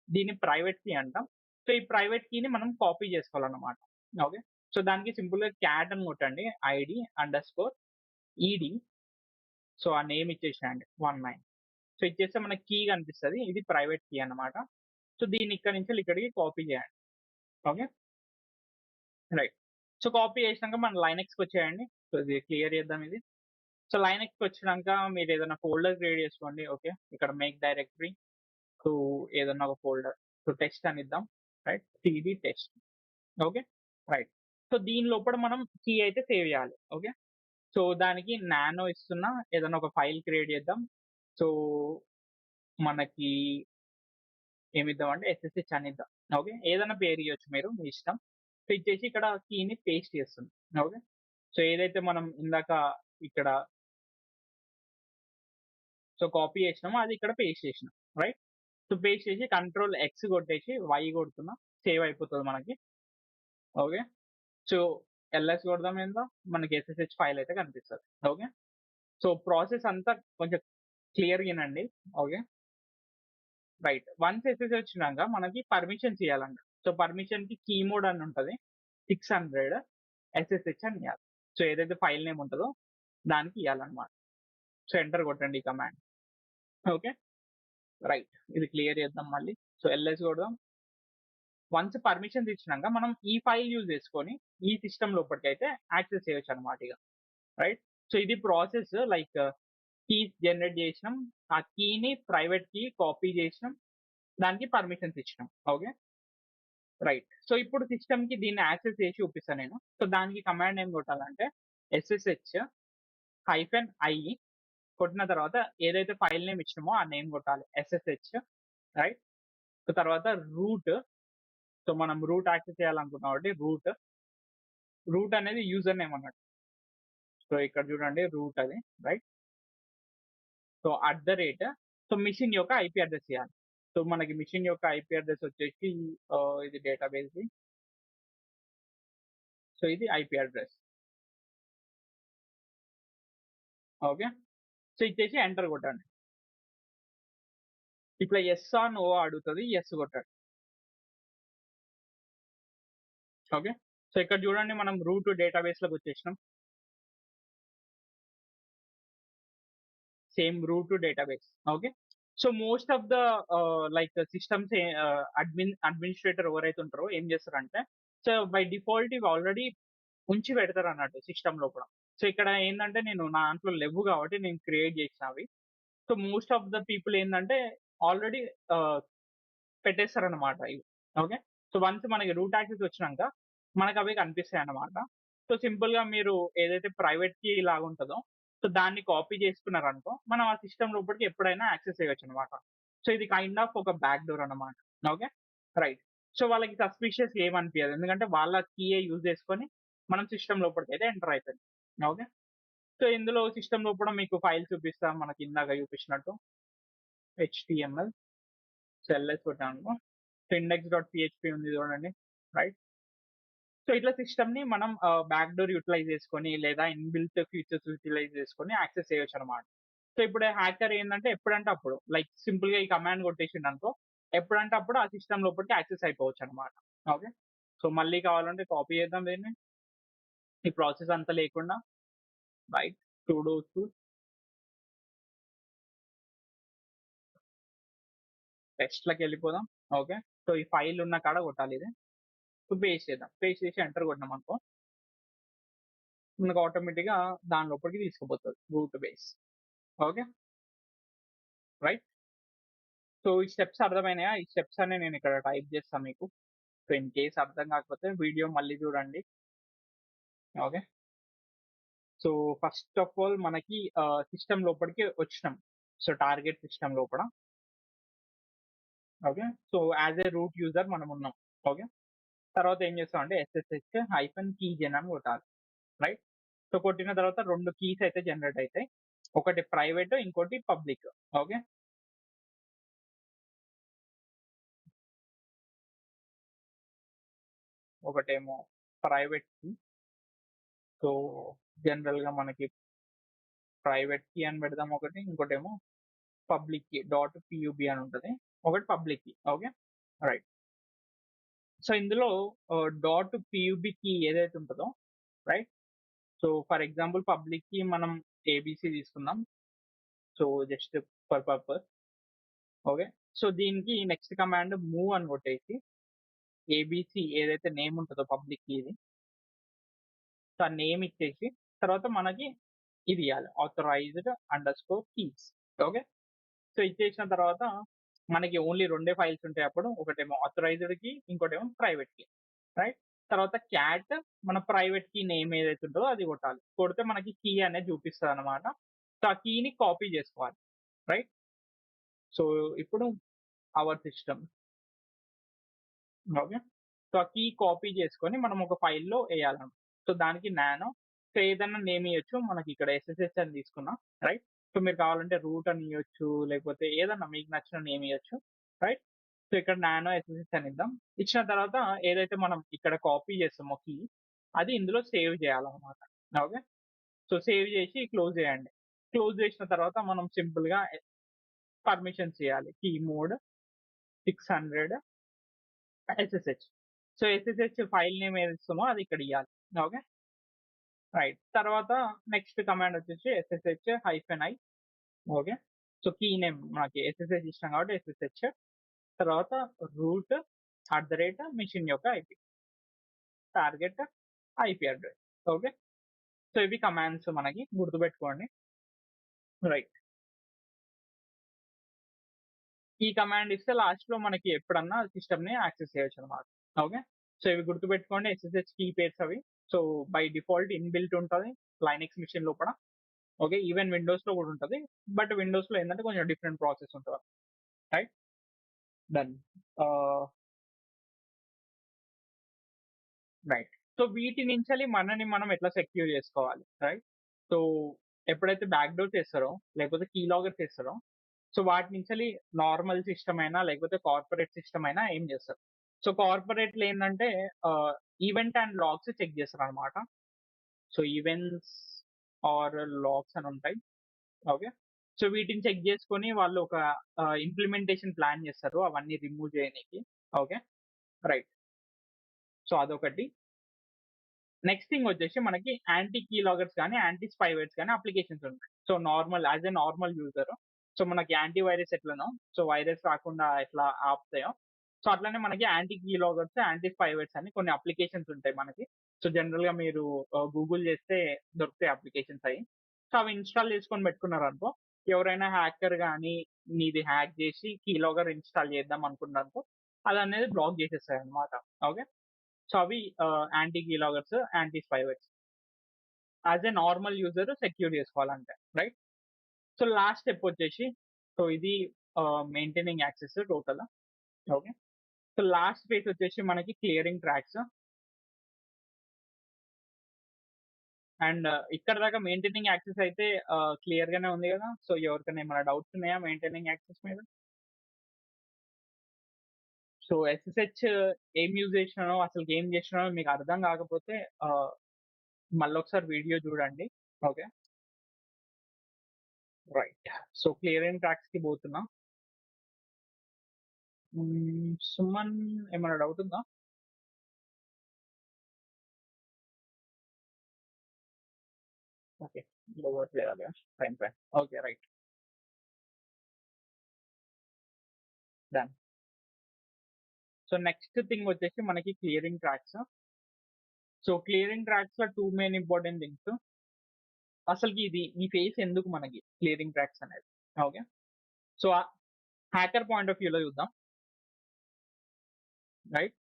దీన్ని ప్రైవేట్ కీ అంటాం. సో, ఈ ప్రైవేట్ కీని మనం కాపీ చేసుకోవాలన్నమాట. ఓకే. సో, దానికి సింపుల్‌గా క్యాట్ అని కొట్టండి. ID_ED సో, ఆ నేమ్ ఇచ్చేసేయండి 19. సో, ఇచ్చేస్తే మనకి కీ కనిపిస్తది. ఇది ప్రైవేట్ కీ అన్నమాట. సో, దీన్ని ఇక్కడి నుంచి ఇక్కడికి కాపీ చేయండి. ఓకే. రైట్. సో, కాపీ చేసినాక మన లైనక్స్‌కొచ్చేయండి. సో, ఇది క్లియర్ చేద్దాం ఇది. సో, లైనక్స్‌కొచ్చినాక మీరు ఏదైనా ఫోల్డర్ క్రియేట్ చేసుకోండి. ఓకే. ఇక్కడ మేక్ డైరెక్టరీ టు ఏదన్నా ఒక ఫోల్డర్. సో, టెస్ట్ అని ఇద్దాం. Right. CD test. Okay. Right. So, దీని లోపల మనం కీ అయితే సేవ్ చేయాలి. ఓకే. సో, దానికి నానో ఇస్తున్నా ఏదైనా ఒక ఫైల్ క్రియేట్ చేద్దాం. సో, మనకి ఏమిద్దామంటే SSH అని ఇద్దాం. ఓకే. ఏదైనా పేరు ఇయ్యొచ్చు మీరు మీ ఇష్టం. సో, ఇచ్చేసి ఇక్కడ కీని పేస్ట్ చేస్తున్నాం. ఓకే. సో, ఏదైతే మనం ఇందాక ఇక్కడ సో, కాపీ చేసినామో అది ఇక్కడ పేస్ట్ చేసినాం. రైట్. సో, పేస్ట్ చేసి కంట్రోల్ X కొట్టేసి Y కొడుతున్నా సేవ్ అయిపోతది మనకి. ఓకే. సో, ఎల్ఎస్ కొడదాం ఇందులో మనకి SSH ఫైల్ అయితే కనిపిస్తది. ఓకే. సో, ప్రాసెస్ అంతా కొంచెం క్లియర్‌గా ఇనండి. ఓకే. రైట్. వన్స్ SSH వచ్చినాక మనకి పర్మిషన్స్ ఇయ్యాలంట. సో, పర్మిషన్‌కి కీ మోడ్ అని ఉంటది. 600 SSH అని ఇయ్యాలి. సో, ఏదైతే ఫైల్ నేమ్ ఉంటదో దానికి ఇయ్యాలన్నమాట. సో ఎంటర్ కొట్టండి ఈ కమాండ్. Okay, right. ఇది క్లియర్ చేద్దాం మళ్ళీ. సో ఎల్ఎస్ కొడదాం. వన్స్ పర్మిషన్స్ ఇచ్చినాక మనం ఈ ఫైల్ యూజ్ చేసుకొని ఈ సిస్టమ్ లోపలికైతే యాక్సెస్ చేయొచ్చు అనమాట ఇక, రైట్. సో ఇది ప్రాసెస్. లైక్ కీస్ జనరేట్ చేసినాం, ఆ కీని ప్రైవేట్ కీ కాపీ చేసినాం, దానికి పర్మిషన్స్ ఇచ్చినాం. Okay, right. సో ఇప్పుడు సిస్టమ్ కి దీన్ని యాక్సెస్ చేసి చూపిస్తాను నేను. సో దానికి కమాండ్ ఏం కొట్టాలంటే SSH -i కొట్టిన తర్వాత ఏదైతే ఫైల్ నేమ్ ఇచ్చినామో ఆ నేమ్ కొట్టాలి, SSH, రైట్. సో తర్వాత రూట్. సో మనం రూట్ యాక్సెస్ చేయాలనుకున్నాం కాబట్టి రూట్ అనేది యూజర్ నేమ్ అన్నట్టు. సో ఇక్కడ చూడండి రూట్ అది, రైట్. సో సో మిషన్ యొక్క ఐపీ అడ్రస్ ఇవ్వాలి. సో మనకి మిషన్ యొక్క ఐపీ అడ్రస్ వచ్చేసి ఇది డేటాబేస్. సో ఇది ఐపీ అడ్రస్. ఓకే, సో ఇచ్చేసి ఎంటర్ కొట్టండి. ఇట్లా ఎస్ ఆర్ నో అడుగుతుంది, ఎస్ కొట్టండి. ఓకే, సో ఇక్కడ చూడండి మనం రూట్ డేటాబేస్ లోకి వచ్చేసినాం. Same route database. Okay, so most of the like systems administrator ఎవరైతే ఉంటారో ఏం చేస్తారంటే, సో బై డిఫాల్ట్ ఇవి ఆల్రెడీ ఉంచి పెడతారు అన్నట్టు సిస్టమ్ లోపల. సో ఇక్కడ ఏంటంటే నేను నా దాంట్లో లేవు కాబట్టి నేను క్రియేట్ చేసిన అవి. So most of the people ఏంటంటే ఆల్రెడీ పెట్టేస్తారన్నమాట ఇవి. ఓకే, సో వన్స్ మనకి రూట్ యాక్సెస్ వచ్చినాక మనకు అవి కనిపిస్తాయి అన్నమాట. సో సింపుల్ గా మీరు ఏదైతే ప్రైవేట్ కీ లాగా ఉంటుందో సో దాన్ని కాపీ చేసుకున్నారనుకో మనం ఆ సిస్టమ్ లోపలికి ఎప్పుడైనా యాక్సెస్ చేయొచ్చు అనమాట. సో ఇది కైండ్ ఆఫ్ ఒక బ్యాక్ డోర్ అన్నమాట. Okay, right. సో వాళ్ళకి సస్పిషియస్ ఏమనిపించదు, ఎందుకంటే వాళ్ళ కీయే యూజ్ చేసుకొని మనం సిస్టమ్ లోపలికి అయితే ఎంటర్ అయిపోయింది. ఓకే, సో ఇందులో సిస్టమ్ లోపల మీకు ఫైల్ చూపిస్తాం, మనకి ఇందాక చూపించినట్టు HTML. సో ls కొట్టాను. సో index.php ఉంది చూడండి, రైట్. సో ఇట్లా సిస్టమ్ ని మనం బ్యాక్ డోర్ యూటిలైజ్ చేసుకొని లేదా ఇన్బిల్ట్ ఫీచర్స్ యూటిలైజ్ చేసుకొని యాక్సెస్ చేయొచ్చు అనమాట. సో ఇప్పుడు హ్యాకర్ ఏంటంటే ఎప్పుడంటే అప్పుడు లైక్ సింపుల్ గా ఈ కమాండ్ కొట్టేసిండు అనుకో, ఎప్పుడంటే అప్పుడు ఆ సిస్టమ్ లోపలికి యాక్సెస్ అయిపోవచ్చు అనమాట. ఓకే, సో మళ్ళీ కావాలంటే కాపీ చేద్దాం దీన్ని, ఈ ప్రాసెస్ అంతా లేకుండా. రైట్, sudo టెక్స్ట్ లకి వెళ్ళిపోదాం. ఓకే, సో ఈ ఫైల్ ఉన్న కాడ కొట్టాలి ఇది. సో పేస్ట్ చేద్దాం, పేస్ట్ చేసి ఎంటర్ కొట్టినాం అనుకో మనకు ఆటోమేటిక్ గా దాని లోపలికి తీసుకుపోతుంది route base. Okay, right. So ఈ స్టెప్స్ అర్థమైనాయా? ఈ స్టెప్స్ అన్ని నేను ఇక్కడ టైప్ చేస్తాను మీకు. సో ఇన్ కేస్ అర్థం కాకపోతే వీడియో మళ్ళీ చూడండి. Okay, so first of all మనకి సిస్టమ్ లోపలికి వచ్చినాం. సో టార్గెట్ సిస్టమ్ లోపల. Okay, so as a root user మనం ఉన్నాం. ఓకే, తర్వాత ఏం చేస్తాం అంటే SSH-keygen అని కొట్టాలి, రైట్. సో కొట్టిన తర్వాత 2 కీస్ అయితే జనరేట్ అవుతాయి, ఒకటి ప్రైవేట్ ఇంకోటి పబ్లిక్. ఓకే, ఒకటేమో ప్రైవేట్ కీ. సో జనరల్ గా మనకి ప్రైవేట్ కీ అని పెడదాం ఒకటి, ఇంకోటేమో పబ్లిక్ కీ .pub అని ఉంటుంది, ఒకటి public key. Okay, right. So ఇందులో .pub కీ ఏదైతే ఉంటుందో, right. So for example public key మనం ABC తీసుకుందాం. So just for purpose. Okay, so దీనికి నెక్స్ట్ కమాండ్ మూవ్ అని కొట్టేసి ABC ఏదైతే నేమ్ ఉంటుందో పబ్లిక్ కీది, సో ఆ నేమ్ ఇచ్చేసి తర్వాత మనకి ఇది ఇవ్వాలి authorized_keys. ఓకే, సో ఇచ్చేసిన తర్వాత మనకి ఓన్లీ 2 ఫైల్స్ ఉంటాయి అప్పుడు, ఒకటేమో ఆథరైజ్డ్ కి ఇంకోటేమో ప్రైవేట్ కి, రైట్. తర్వాత క్యాట్ మన ప్రైవేట్ కీ నేమ్ ఏదైతే ఉంటుందో అది కొట్టాలి, కొడితే మనకి కీ అనేది చూపిస్తుంది అనమాట. సో ఆ కీని కాపీ చేసుకోవాలి, రైట్. సో ఇప్పుడు అవర్ సిస్టమ్. ఓకే, సో ఆ కీ కాపీ చేసుకొని మనం ఒక ఫైల్లో వేయాలన్నమాట. సో దానికి నానో, సో ఏదైనా నేమ్ ఇవ్వచ్చు, మనకి ఇక్కడ SSH అని తీసుకున్నాం, రైట్. సో మీరు కావాలంటే రూట్ అని ఇవ్వచ్చు, లేకపోతే ఏదన్నా మీకు నచ్చిన నేమ్ ఇవ్వచ్చు, రైట్. సో ఇక్కడ నానో SSH అని ఇద్దాం. ఇచ్చిన తర్వాత ఏదైతే మనం ఇక్కడ కాపీ చేస్తామో కీ అది ఇందులో సేవ్ చేయాలన్నమాట. ఓకే, సో సేవ్ చేసి క్లోజ్ చేయండి. క్లోజ్ చేసిన తర్వాత మనం సింపుల్ గా పర్మిషన్స్ ఇవ్వాలి, key mode 600 SSH. So SSH file name ఏది ఇస్తామో అది ఇక్కడ ఇవ్వాలి. Okay, right. తర్వాత నెక్స్ట్ కమాండ్ వచ్చేసి SSH-i okay. So key name మనకి ఎస్ఎస్హెచ్ ఇష్టం కాబట్టి ఎస్ఎస్హెచ్, తర్వాత రూట్ @ మెషిన్ యొక్క IP, target IP address. Okay. So ఇవి కమాండ్స్ మనకి గుర్తుపెట్టుకోండి. రైట్. ఈ కమాండ్ ఇస్తే లాస్ట్‌లో మనకి ఎప్పుడన్నా సిస్టమ్‌ని యాక్సెస్ చేయొచ్చనమాట. ఓకే. సో ఇవి గుర్తుపెట్టుకోండి ఎస్ఎస్హెచ్ కీ పేర్స్ అవి. సో బై డిఫాల్ట్ ఇన్‌బిల్ట్ ఉంటది లైనక్స్ మెషిన్ లోపల. ఓకే. ఈవెన్ విండోస్‌లో కూడా ఉంటది. బట్ విండోస్‌లో ఏందంటే కొంచెం డిఫరెంట్ ప్రాసెస్ ఉంటది. రైట్. డన్. ఆహ్, రైట్. సో వీటి నుంచెల్లి మనని మనం ఎట్లా సెక్యూర్ చేసుకోవాలి. రైట్. సో ఎప్పుడైతే బ్యాక్ డోర్స్ ఏస్తారో, లేకపోతే కీ లాగర్స్ ఏస్తారో, సో వాటి నుంచెల్లి నార్మల్ సిస్టమ్ అయినా, లేకపోతే కార్పొరేట్ సిస్టమ్ అయినా ఏం చేస్తారు. సో కార్పొరేట్‌లో ఏందంటే ఆహ్, ఈవెంట్ అండ్ లాగ్స్ చెక్ చేస్తారనమాట. సో ఈవెంట్స్ ఆర్ లాగ్స్ అని ఉంటాయి. ఓకే. సో వీటిని చెక్ చేసుకొని వాళ్ళు ఒక ఇంప్లిమెంటేషన్ ప్లాన్ చేస్తారు అవన్నీ రిమూవ్ చేయనీకి. ఓకే. రైట్. సో అదొకటి. నెక్స్ట్ థింగ్ వచ్చేసి మనకి యాంటీ కీ లాగర్స్ గానీ, యాంటీ స్పైవేర్స్ గానీ అప్లికేషన్స్ ఉంటాయి. So as a normal user so మనకి యాంటీ వైరస్ ఎట్లనో, సో వైరస్ రాకుండా ఎట్లా ఆపుతాయో, సో అట్లనే మనకి anti key loggers, anti spywares అని కొన్ని అప్లికేషన్స్ ఉంటాయి మనకి. సో జనరల్‌గా మీరు గూగుల్ చేస్తే దొరుకుతాయి అప్లికేషన్స్ అయి. సో అవి ఇన్‌స్టాల్ చేసుకొని పెట్టుకున్నారనుకో, ఎవరైనా హ్యాకర్ గానీ, నీది హ్యాక్ చేసి కీ లాగర్ ఇన్‌స్టాల్ చేద్దాం అనుకున్నారనుకో, అదనేది బ్లాక్ చేసేస్తాయన్నమాట. ఓకే. సో అవి anti కీలాగర్స్, anti spywares. As a normal user secure చేసుకోవాలంటే. రైట్. సో లాస్ట్ స్టెప్ వచ్చేసి సో ఇది maintaining access total. Okay. So last phase వచ్చేసి మనకి క్లియరింగ్ ట్రాక్స్. అండ్ ఇక్కడ దాకా మెయింటైనింగ్ యాక్సెస్ అయితే క్లియర్ గానే ఉంది కదా. సో ఎవరికైనా ఏమైనా డౌట్స్ ఉన్నాయా మెయింటైనింగ్ యాక్సెస్ మీద? సో ఎస్ఎస్హెచ్ ఏం యూజ్ చేసినానో, అసలు ఏం చేసినానో మీకు అర్థం కాకపోతే మళ్ళొకసారి వీడియో చూడండి. ఓకే. రైట్. సో క్లియరింగ్ ట్రాక్స్‌కి పోతున్నా. సుమన్ ఏమైనా డౌట్ ఉందా? Okay. ఇవ్వట్లేదా? Fine. Fine. Okay. Right. Done. So next thing వచ్చేసి మనకి clearing tracks. So clearing ట్రాక్స్‌లో 2 main important things. అసలుకి ఈ ఫేస్ ఎందుకు మనకి క్లియరింగ్ ట్రాక్స్ అనేది. Okay. So hacker point of వ్యూలో చూద్దాం. Right.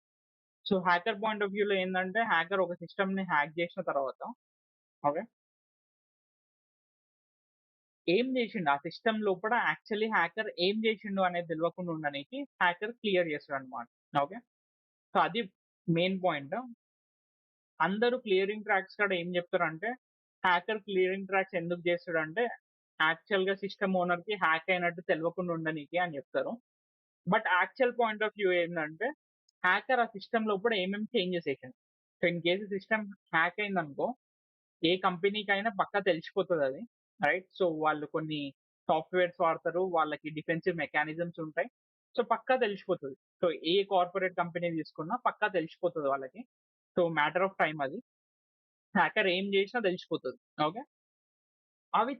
So hacker point of వ్యూలో ఏందంటే హ్యాకర్ ఒక సిస్టమ్‌ని హ్యాక్ చేసిన తర్వాత ఓకే. ఏం చేసిండు ఆ సిస్టమ్ లోపల యాక్చువల్లీ హ్యాకర్ ఏం చేసిండు అనేది తెలవకుండా ఉండనీకి హ్యాకర్ క్లియర్ చేస్తాడన్నమాట. ఓకే. సో అది మెయిన్ పాయింట్. అందరూ క్లియరింగ్ ట్రాక్స్ కాడ ఏం చెప్తారంటే, హ్యాకర్ క్లియరింగ్ ట్రాక్స్ ఎందుకు చేస్తాడంటే, యాక్చువల్‌గా సిస్టమ్ ఓనర్‌కి హ్యాక్ అయినట్టు తెలవకుండా ఉండనీకి అని చెప్తారు. But actual point of view ఏందంటే, హ్యాకర్ ఆ సిస్టమ్ లోపల ఏమేమి చేంజెస్ చేసిండు. So, in case system hack అయిందనుకో, ఏ కంపెనీకైనా పక్కా తెలిసిపోతదది. రైట్. సో, వాళ్ళు కొన్ని సాఫ్ట్‌వేర్స్ వాడతారు. వాళ్ళకి డిఫెన్సివ్ మెకానిజమ్స్ ఉంటాయి. సో, పక్కా తెలిసిపోతది. సో, ఏ కార్పొరేట్ కంపెనీ తీసుకున్నా పక్కా తెలిసిపోతది వాళ్ళకి. సో, మ్యాటర్ ఆఫ్ టైమ్ అది. హ్యాకర్ ఏం చేసినా తెలిసిపోతది. ఓకే. అవి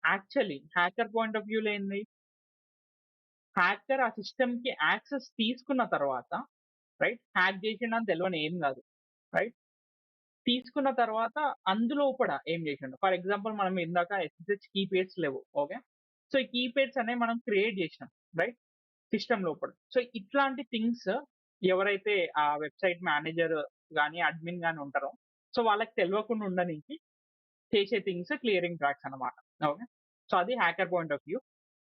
యాక్చువల్లీ హ్యాకర్ పాయింట్ ఆఫ్ వ్యూలో ఏంది? హ్యాకర్ ఆ సిస్టమ్‌కి యాక్సెస్ తీసుకున్న తర్వాత రైట్. హ్యాక్ చేసిండని తెలవని ఏం గాదు. రైట్. తీసుకున్న తర్వాత అందులోపల ఏం చేసిండు? ఫర్ ఎగ్జాంపుల్ మనం ఇందాక ఎస్ఎస్హెచ్ కీ పేర్స్ లేవు. ఓకే. సో, ఈ కీ పేర్స్ అనేవి మనం క్రియేట్ చేసినాం. రైట్. సిస్టమ్ లోపల. సో, ఇట్లాంటి థింగ్స్ ఎవరైతే ఆ వెబ్‌సైట్ మేనేజర్ గాని, అడ్మిన్ గాని ఉంటారో సో, వాళ్ళకి తెలవకుండా ఉండనీకి చేసే థింగ్స్ క్లియరింగ్ ట్రాక్స్ అన్నమాట. ఓకే. సో, అది hacker point of view.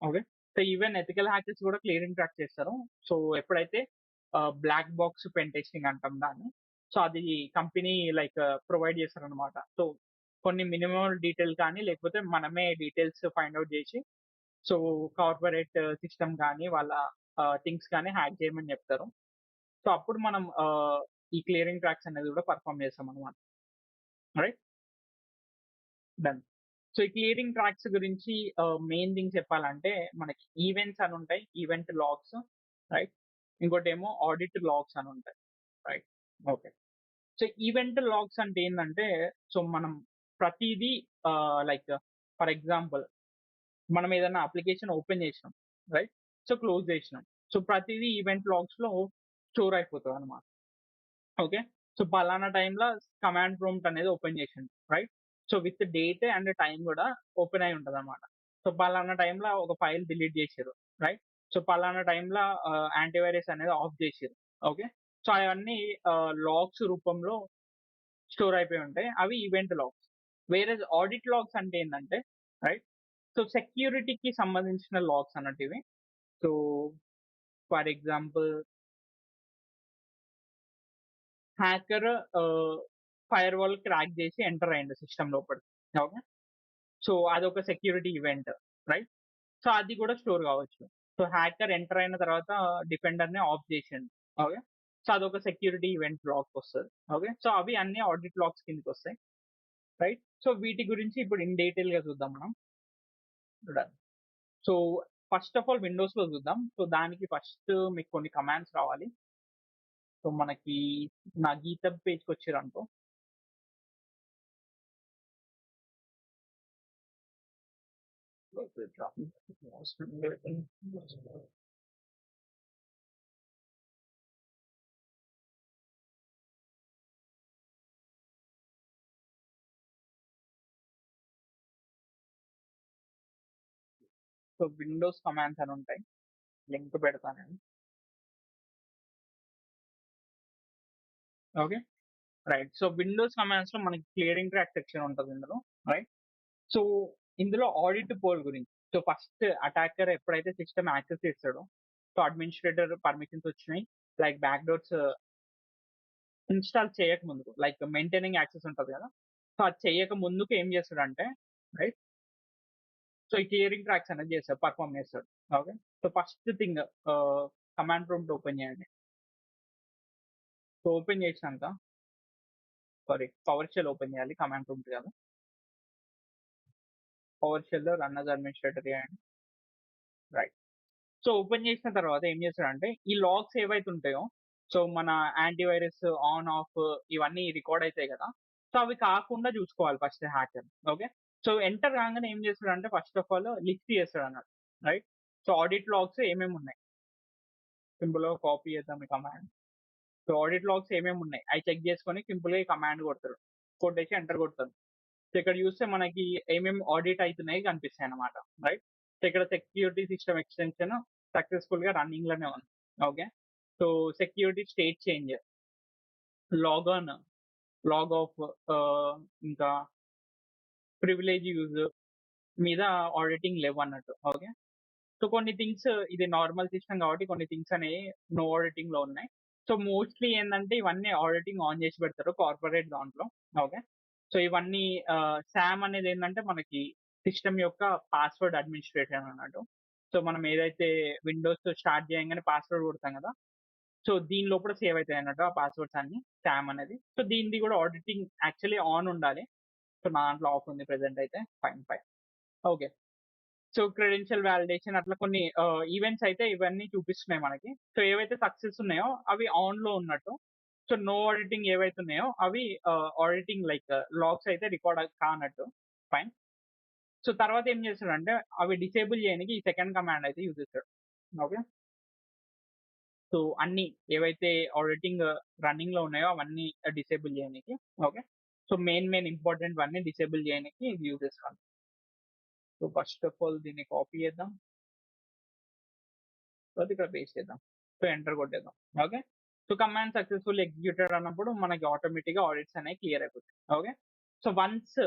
Okay. So, even ethical hackers కూడా క్లియరింగ్ ట్రాక్ చేస్తారు. సో, ఎప్పుడైతే బ్లాక్ బాక్స్ పెన్ టెస్టింగ్ అంటాం దాన్ని. సో, అది కంపెనీ లైక్ ప్రొవైడ్ చేస్తారన్నమాట. సో, కొన్ని మినిమమ్ డీటెయిల్ కానీ, లేకపోతే మనమే డీటెయిల్స్ ఫైండ్ ఔట్ చేసి, సో, కార్పొరేట్ సిస్టమ్ గాని, వాళ్ళ థింగ్స్ గాని హ్యాక్ చేయమని చెప్తారు. సో, అప్పుడు మనం ఈ క్లియరింగ్ ట్రాక్స్ అనేది కూడా పెర్ఫార్మ్ చేస్తామన్నమాట. రైట్. డన్. సో, ఈ క్లియరింగ్ ట్రాక్స్ గురించి మెయిన్ థింగ్ చెప్పాలంటే మనకి ఈవెంట్స్ అని ఉంటాయి. Event logs right. ఇంకోటేమో ఆడిట్ లాగ్స్ అని ఉంటాయి. Right. Okay. So, event logs అంటే ఏందంటే సో, మనం ప్రతీదీ లైక్ ఫర్ ఎగ్జాంపుల్ మనం ఏదైనా అప్లికేషన్ ఓపెన్ చేసినాం, రైట్? సో క్లోజ్ చేసినాం. సో ప్రతిదీ ఈవెంట్ లాగ్స్ లో స్టోర్ అయిపోతుంది అనమాట. ఓకే. సో పలానా టైంలో కమాండ్ ప్రాంప్ట్ అనేది ఓపెన్ చేసిండు, right? So with date and time కూడా ఓపెన్ అయి ఉంటది అనమాట. సో పలానా టైంలో ఒక ఫైల్ డిలీట్ చేసిర్రు, రైట్? సో పలానా టైంలో యాంటీవైరస్ అనేది ఆఫ్ చేసిర్రు. ఓకే. సో అవన్నీ లాగ్స్ రూపంలో స్టోర్ అయిపోయి ఉంటాయి. అవి ఈవెంట్ లాగ్స్. వేరే ఆడిట్ లాగ్స్ అంటే ఏంటంటే, రైట్? సో సెక్యూరిటీకి సంబంధించిన లాగ్స్ అన్నట్టు ఇవి. So for example hacker fire wall crack చేసి ఎంటర్ అయ్యిండు సిస్టమ్ లోపలికి. ఓకే. సో అదొక సెక్యూరిటీ ఈవెంట్, రైట్? సో అది కూడా స్టోర్ కావచ్చు. సో హ్యాకర్ ఎంటర్ అయిన తర్వాత డిఫెండర్ ని ఆఫ్ చేసిండు. ఓకే. సో అదొక సెక్యూరిటీ ఈవెంట్ లాగ్ వస్తుంది. ఓకే. సో అవి అన్ని ఆడిట్ లాగ్స్ కిందకి వస్తాయి, రైట్? సో వీటి గురించి ఇప్పుడు ఇన్ డీటెయిల్ గా చూద్దాం మనం. So first of all Windows లో చూద్దాం. సో దానికి ఫస్ట్ మీకు కొన్ని కమాండ్స్ రావాలి. సో మనకి నా గీతబ్ పేజ్కి వచ్చారనుకో, సో విండోస్ కమాండ్స్ అని ఉంటాయి, లింక్ పెడతాను నేను. Okay, right. So Windows commands లో మనకి క్లియరింగ్ ట్రాక్ సెక్షన్ ఉంటుంది ఇందులో, రైట్? సో ఇందులో ఆడిట్ పోల్ గురించి. సో ఫస్ట్ అటాకర్ ఎప్పుడైతే సిస్టమ్ యాక్సెస్ చేస్తాడో, సో అడ్మినిస్ట్రేటర్ పర్మిషన్స్ వచ్చినాయి, లైక్ బ్యాక్ డోర్స్ ఇన్స్టాల్ చేయక ముందుకు, లైక్ మెయింటైనింగ్ యాక్సెస్ ఉంటుంది కదా, సో అది చేయక ముందుకు ఏం చేస్తాడంటే, రైట్? సో ఈ క్లియరింగ్ ట్రాక్స్ అనేది చేస్తాడు, పర్ఫామ్ చేస్తాడు. Okay. So first thing command prompt open చేయండి. సో ఓపెన్ చేసినాక పవర్ షెల్ ఓపెన్ చేయాలి, కమాండ్ ప్రాంప్ట్ కాదు. Power shell run as administrator చేయండి, రైట్? సో ఓపెన్ చేసిన తర్వాత ఏం చేస్తాడంటే ఈ లాగ్స్ ఏవైతే ఉంటాయో, సో మన యాంటీవైరస్ ఆన్ ఆఫ్ ఇవన్నీ రికార్డ్ అవుతాయి కదా, సో అవి కాకుండా చూసుకోవాలి first hacker. Okay. So enter కాగానే ఏం చేస్తాడంటే ఫస్ట్ ఆఫ్ ఆల్ లిస్ట్ చేస్తాడు అన్నట్టు, రైట్? సో ఆడిట్ లాగ్స్ ఏమేమి ఉన్నాయి, సింపుల్ గా కాపీ చేద్దాం ఈ కమాండ్. సో ఆడిట్ లాగ్స్ ఏమేమి ఉన్నాయి అవి చెక్ చేసుకొని సింపుల్ గా ఈ కమాండ్ కొడతారు, కొట్టేసి ఎంటర్ కొడతారు. సో ఇక్కడ చూస్తే మనకి ఏమేమి ఆడిట్ అవుతున్నాయి కనిపిస్తాయి అన్నమాట, రైట్? సో ఇక్కడ సెక్యూరిటీ సిస్టమ్ ఎక్స్టెన్షన్ సక్సెస్ఫుల్ గా రన్నింగ్ లోనే ఉంది. Okay. So security state change, log on, log of, ఇంకా ప్రివిలేజ్ యూజ్ మీద ఆడిటింగ్ లేవు అన్నట్టు. ఓకే. సో కొన్ని థింగ్స్ ఇది నార్మల్ సిస్టమ్ కాబట్టి కొన్ని థింగ్స్ అనేవి నో ఆడిటింగ్ లో ఉన్నాయి. సో మోస్ట్లీ ఏంటంటే ఇవన్నీ ఆడిటింగ్ ఆన్ చేసి పెడతారు కార్పొరేట్ దాంట్లో. ఓకే. సో ఇవన్నీ శామ్ అనేది ఏంటంటే మనకి సిస్టమ్ యొక్క పాస్వర్డ్ అడ్మినిస్ట్రేషన్ అన్నట్టు. సో మనం ఏదైతే విండోస్ తో స్టార్ట్ చేయగానే పాస్వర్డ్ కొడతాం కదా, సో దీని లోపల సేవ్ అవుతాయి అన్నట్టు ఆ పాస్వర్డ్స్ అన్ని, శామ్ అనేది. సో దీనిది కూడా ఆడిటింగ్ యాక్చువల్లీ ఆన్ ఉండాలి. సో నా దాంట్లో ఆఫ్ ఉంది ప్రెసెంట్ అయితే, fine. Okay. So credential validation అట్లా కొన్ని ఈవెంట్స్ అయితే ఇవన్నీ చూపిస్తున్నాయి మనకి. సో ఏవైతే సక్సెస్ ఉన్నాయో అవి ఆన్ లో ఉన్నట్టు. సో నో ఆడిటింగ్ ఏవైతే ఉన్నాయో అవి ఆడిటింగ్ లైక్ లాగ్స్ అయితే రికార్డ్ కానట్టు, ఫైన్. సో తర్వాత ఏం చేస్తాడంటే అవి డిసేబుల్ చేయడానికి ఈ సెకండ్ కమాండ్ అయితే యూజ్ చేస్తాడు. ఓకే. సో అన్ని ఏవైతే ఆడిటింగ్ రన్నింగ్ లో ఉన్నాయో అవన్నీ డిసేబుల్ చేయడానికి. ఓకే. సో మెయిన్ ఇంపార్టెంట్ అన్ని డిసేబుల్ చేయడానికి ఇది యూజ్ చేస్తాను. సో ఫస్ట్ ఆఫ్ ఆల్ దీన్ని కాపీ చేద్దాం, తర్వాత ఇక్కడ పేస్ట్ చేద్దాం. So enter కొట్టేద్దాం. Okay. So command successful executed అన్నప్పుడు మనకి ఆటోమేటిక్ గా ఆడిట్స్ అనేవి క్లియర్ అయిపోతాయి. ఓకే. సో వన్స్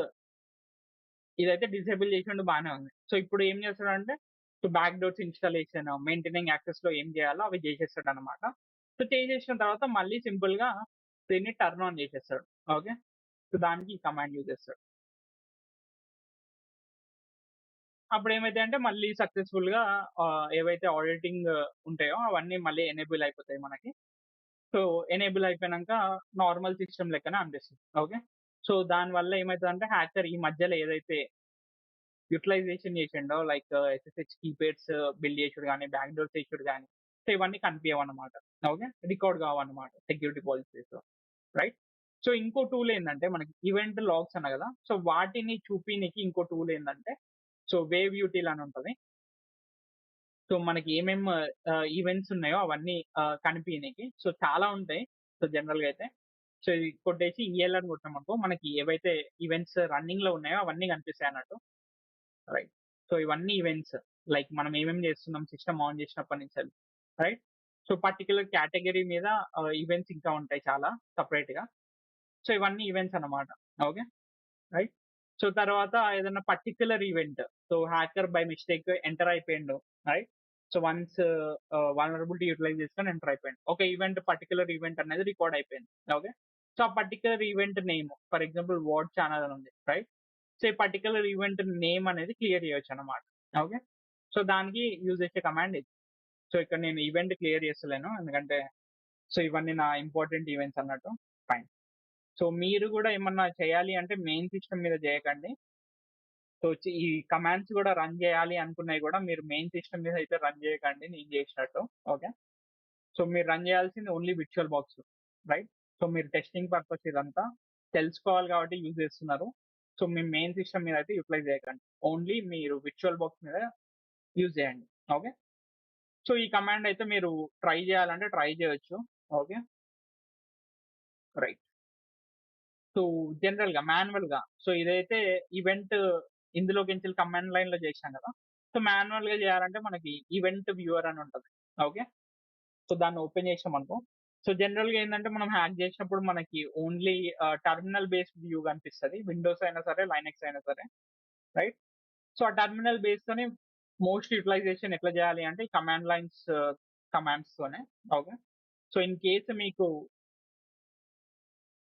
ఇదైతే డిసేబుల్ చేసినట్టు బాగానే ఉంది. సో ఇప్పుడు ఏం చేస్తాడంటే so back doors installation, maintaining access లో ఏం చేయాలో అవి చేసేస్తాడు అనమాట. సో చేసేసిన తర్వాత మళ్ళీ సింపుల్ గా దీన్ని టర్న్ ఆన్ చేసేస్తాడు. ఓకే. సో దానికి ఈ కమాండ్ యూజ్ చేస్తాడు. అప్పుడు ఏమైతే అంటే మళ్ళీ సక్సెస్ఫుల్ గా ఏవైతే ఆడిటింగ్ ఉంటాయో అవన్నీ మళ్ళీ ఎనేబుల్ అయిపోతాయి మనకి. సో ఎనేబుల్ అయిపోయినాక నార్మల్ సిస్టమ్ లెక్కనే అనిపిస్తుంది. ఓకే. సో దాని వల్ల ఏమవుతుందంటే హ్యాకర్ ఈ మధ్యలో ఏదైతే యూటిలైజేషన్ చేసిండో లైక్ ఎస్ఎస్హెచ్ కీపేడ్స్ బిల్డ్ చేసుడు కానీ బ్యాక్ డోర్స్ చేసుడు కానీ, సో ఇవన్నీ కనిపించవు అనమాట. Okay. Record కావన్నమాట security policies, right? So ఇంకో టూల్ ఏంటంటే మనకి ఈవెంట్ లాగ్స్ అన్న కదా, సో వాటిని చూపినికి ఇంకో టూల్ ఏంటంటే సో వేవ్ యూటిల్ అని ఉంటది. సో మనకి ఏమేం ఈవెంట్స్ ఉన్నాయో అవన్నీ కనిపియనీకి. సో చాలా ఉంటాయి. సో జనరల్‌గా అయితే. సో ఇది కొట్టేసి ఈఎల్ అని కొట్టామనుకో మనకి ఏవైతే ఈవెంట్స్ రన్నింగ్‌లో ఉన్నాయో అవన్నీ కనిపిస్తాయన్నట్టు. రైట్. సో ఇవన్నీ ఈవెంట్స్. లైక్ మనం ఏమేమి చేస్తున్నాం సిస్టమ్ ఆన్ చేసినప్పటి నుంచెల్లి. రైట్. సో పర్టిక్యులర్ కేటగరీ మీద ఈవెంట్స్ ఇంకా ఉంటాయి చాలా సెపరేట్‌గా. సో ఇవన్నీ ఈవెంట్స్ అన్నమాట. ఓకే. రైట్. సో తర్వాత ఏదైనా particular event. So hacker by mistake enter అయిపోయిండు. Right. So once vulnerability utilise చేసుకొని ఎంటర్ అయిపోయిండు. ఒక ఈవెంట్ పర్టిక్యులర్ ఈవెంట్ అనేది రికార్డ్ అయిపోయింది. ఓకే. సో ఆ particular event name for example ward channel అని ఉంది. రైట్. సో ఈ పర్టిక్యులర్ ఈవెంట్ నేమ్ అనేది clear చేయొచ్చన్నమాట. Okay. So దానికి యూజ్ చేసే కమాండ్ ఇది. సో ఇక్కడ నేను ఈవెంట్ క్లియర్ చేస్తలేను. ఎందుకంటే సో ఇవన్నీ నా ఇంపార్టెంట్ ఈవెంట్స్ అన్నట్టు. ఫైన్. సో మీరు గూడా ఏమన్నా చేయాలి అంటే మెయిన్ సిస్టమ్ మీద చేయకండి. సో ఈ కమాండ్స్ గూడా రన్ చేయాలి అనుకున్నయి గూడా మీరు మెయిన్ సిస్టమ్ మీద అయితే రన్ చేయకండి నేను చేసినట్టు. ఓకే. సో మీరు రన్ చేయాల్సింది only virtual box. Right. So మీరు టెస్టింగ్ పర్పస్ ఇదంతా తెలుసుకోవాలి కాబట్టి యూజ్ చేస్తున్నారు. సో మీ మెయిన్ సిస్టమ్ మీద అయితే యుటిలైజ్ చేయకండి. ఓన్లీ మీరు విర్చువల్ బాక్స్ మీద యూజ్ చేయండి. ఓకే. సో ఈ కమాండ్ అయితే మీరు ట్రై చేయాలంటే ట్రై చేయొచ్చు. ఓకే. రైట్. సో జనరల్‌గా మాన్యువల్‌గా సో ఇదైతే ఈవెంట్ ఇందులోకెంచెల్లి కమాండ్ లైన్‌లో చేశాం గదా! సో మాన్యువల్‌గా చేయాలంటే మనకి ఈవెంట్ వ్యూవర్ అని ఉంటది. ఓకే. సో దాన్ని ఓపెన్ చేసామనుకో సో జనరల్‌గా ఏందంటే మనం హ్యాక్ చేసినప్పుడు మనకి ఓన్లీ టెర్మినల్ బేస్డ్ వ్యూ కనిపిస్తది. విండోస్ అయినా సరే, లైనక్స్ అయినా సరే. రైట్. సో ఆ టెర్మినల్ బేస్‌తోనే మోస్ట్ యుటిలైజేషన్ ఎట్లా చేయాలి అంటే ఈ command lines కమాండ్స్‌తోనే. Okay. So in case మీకు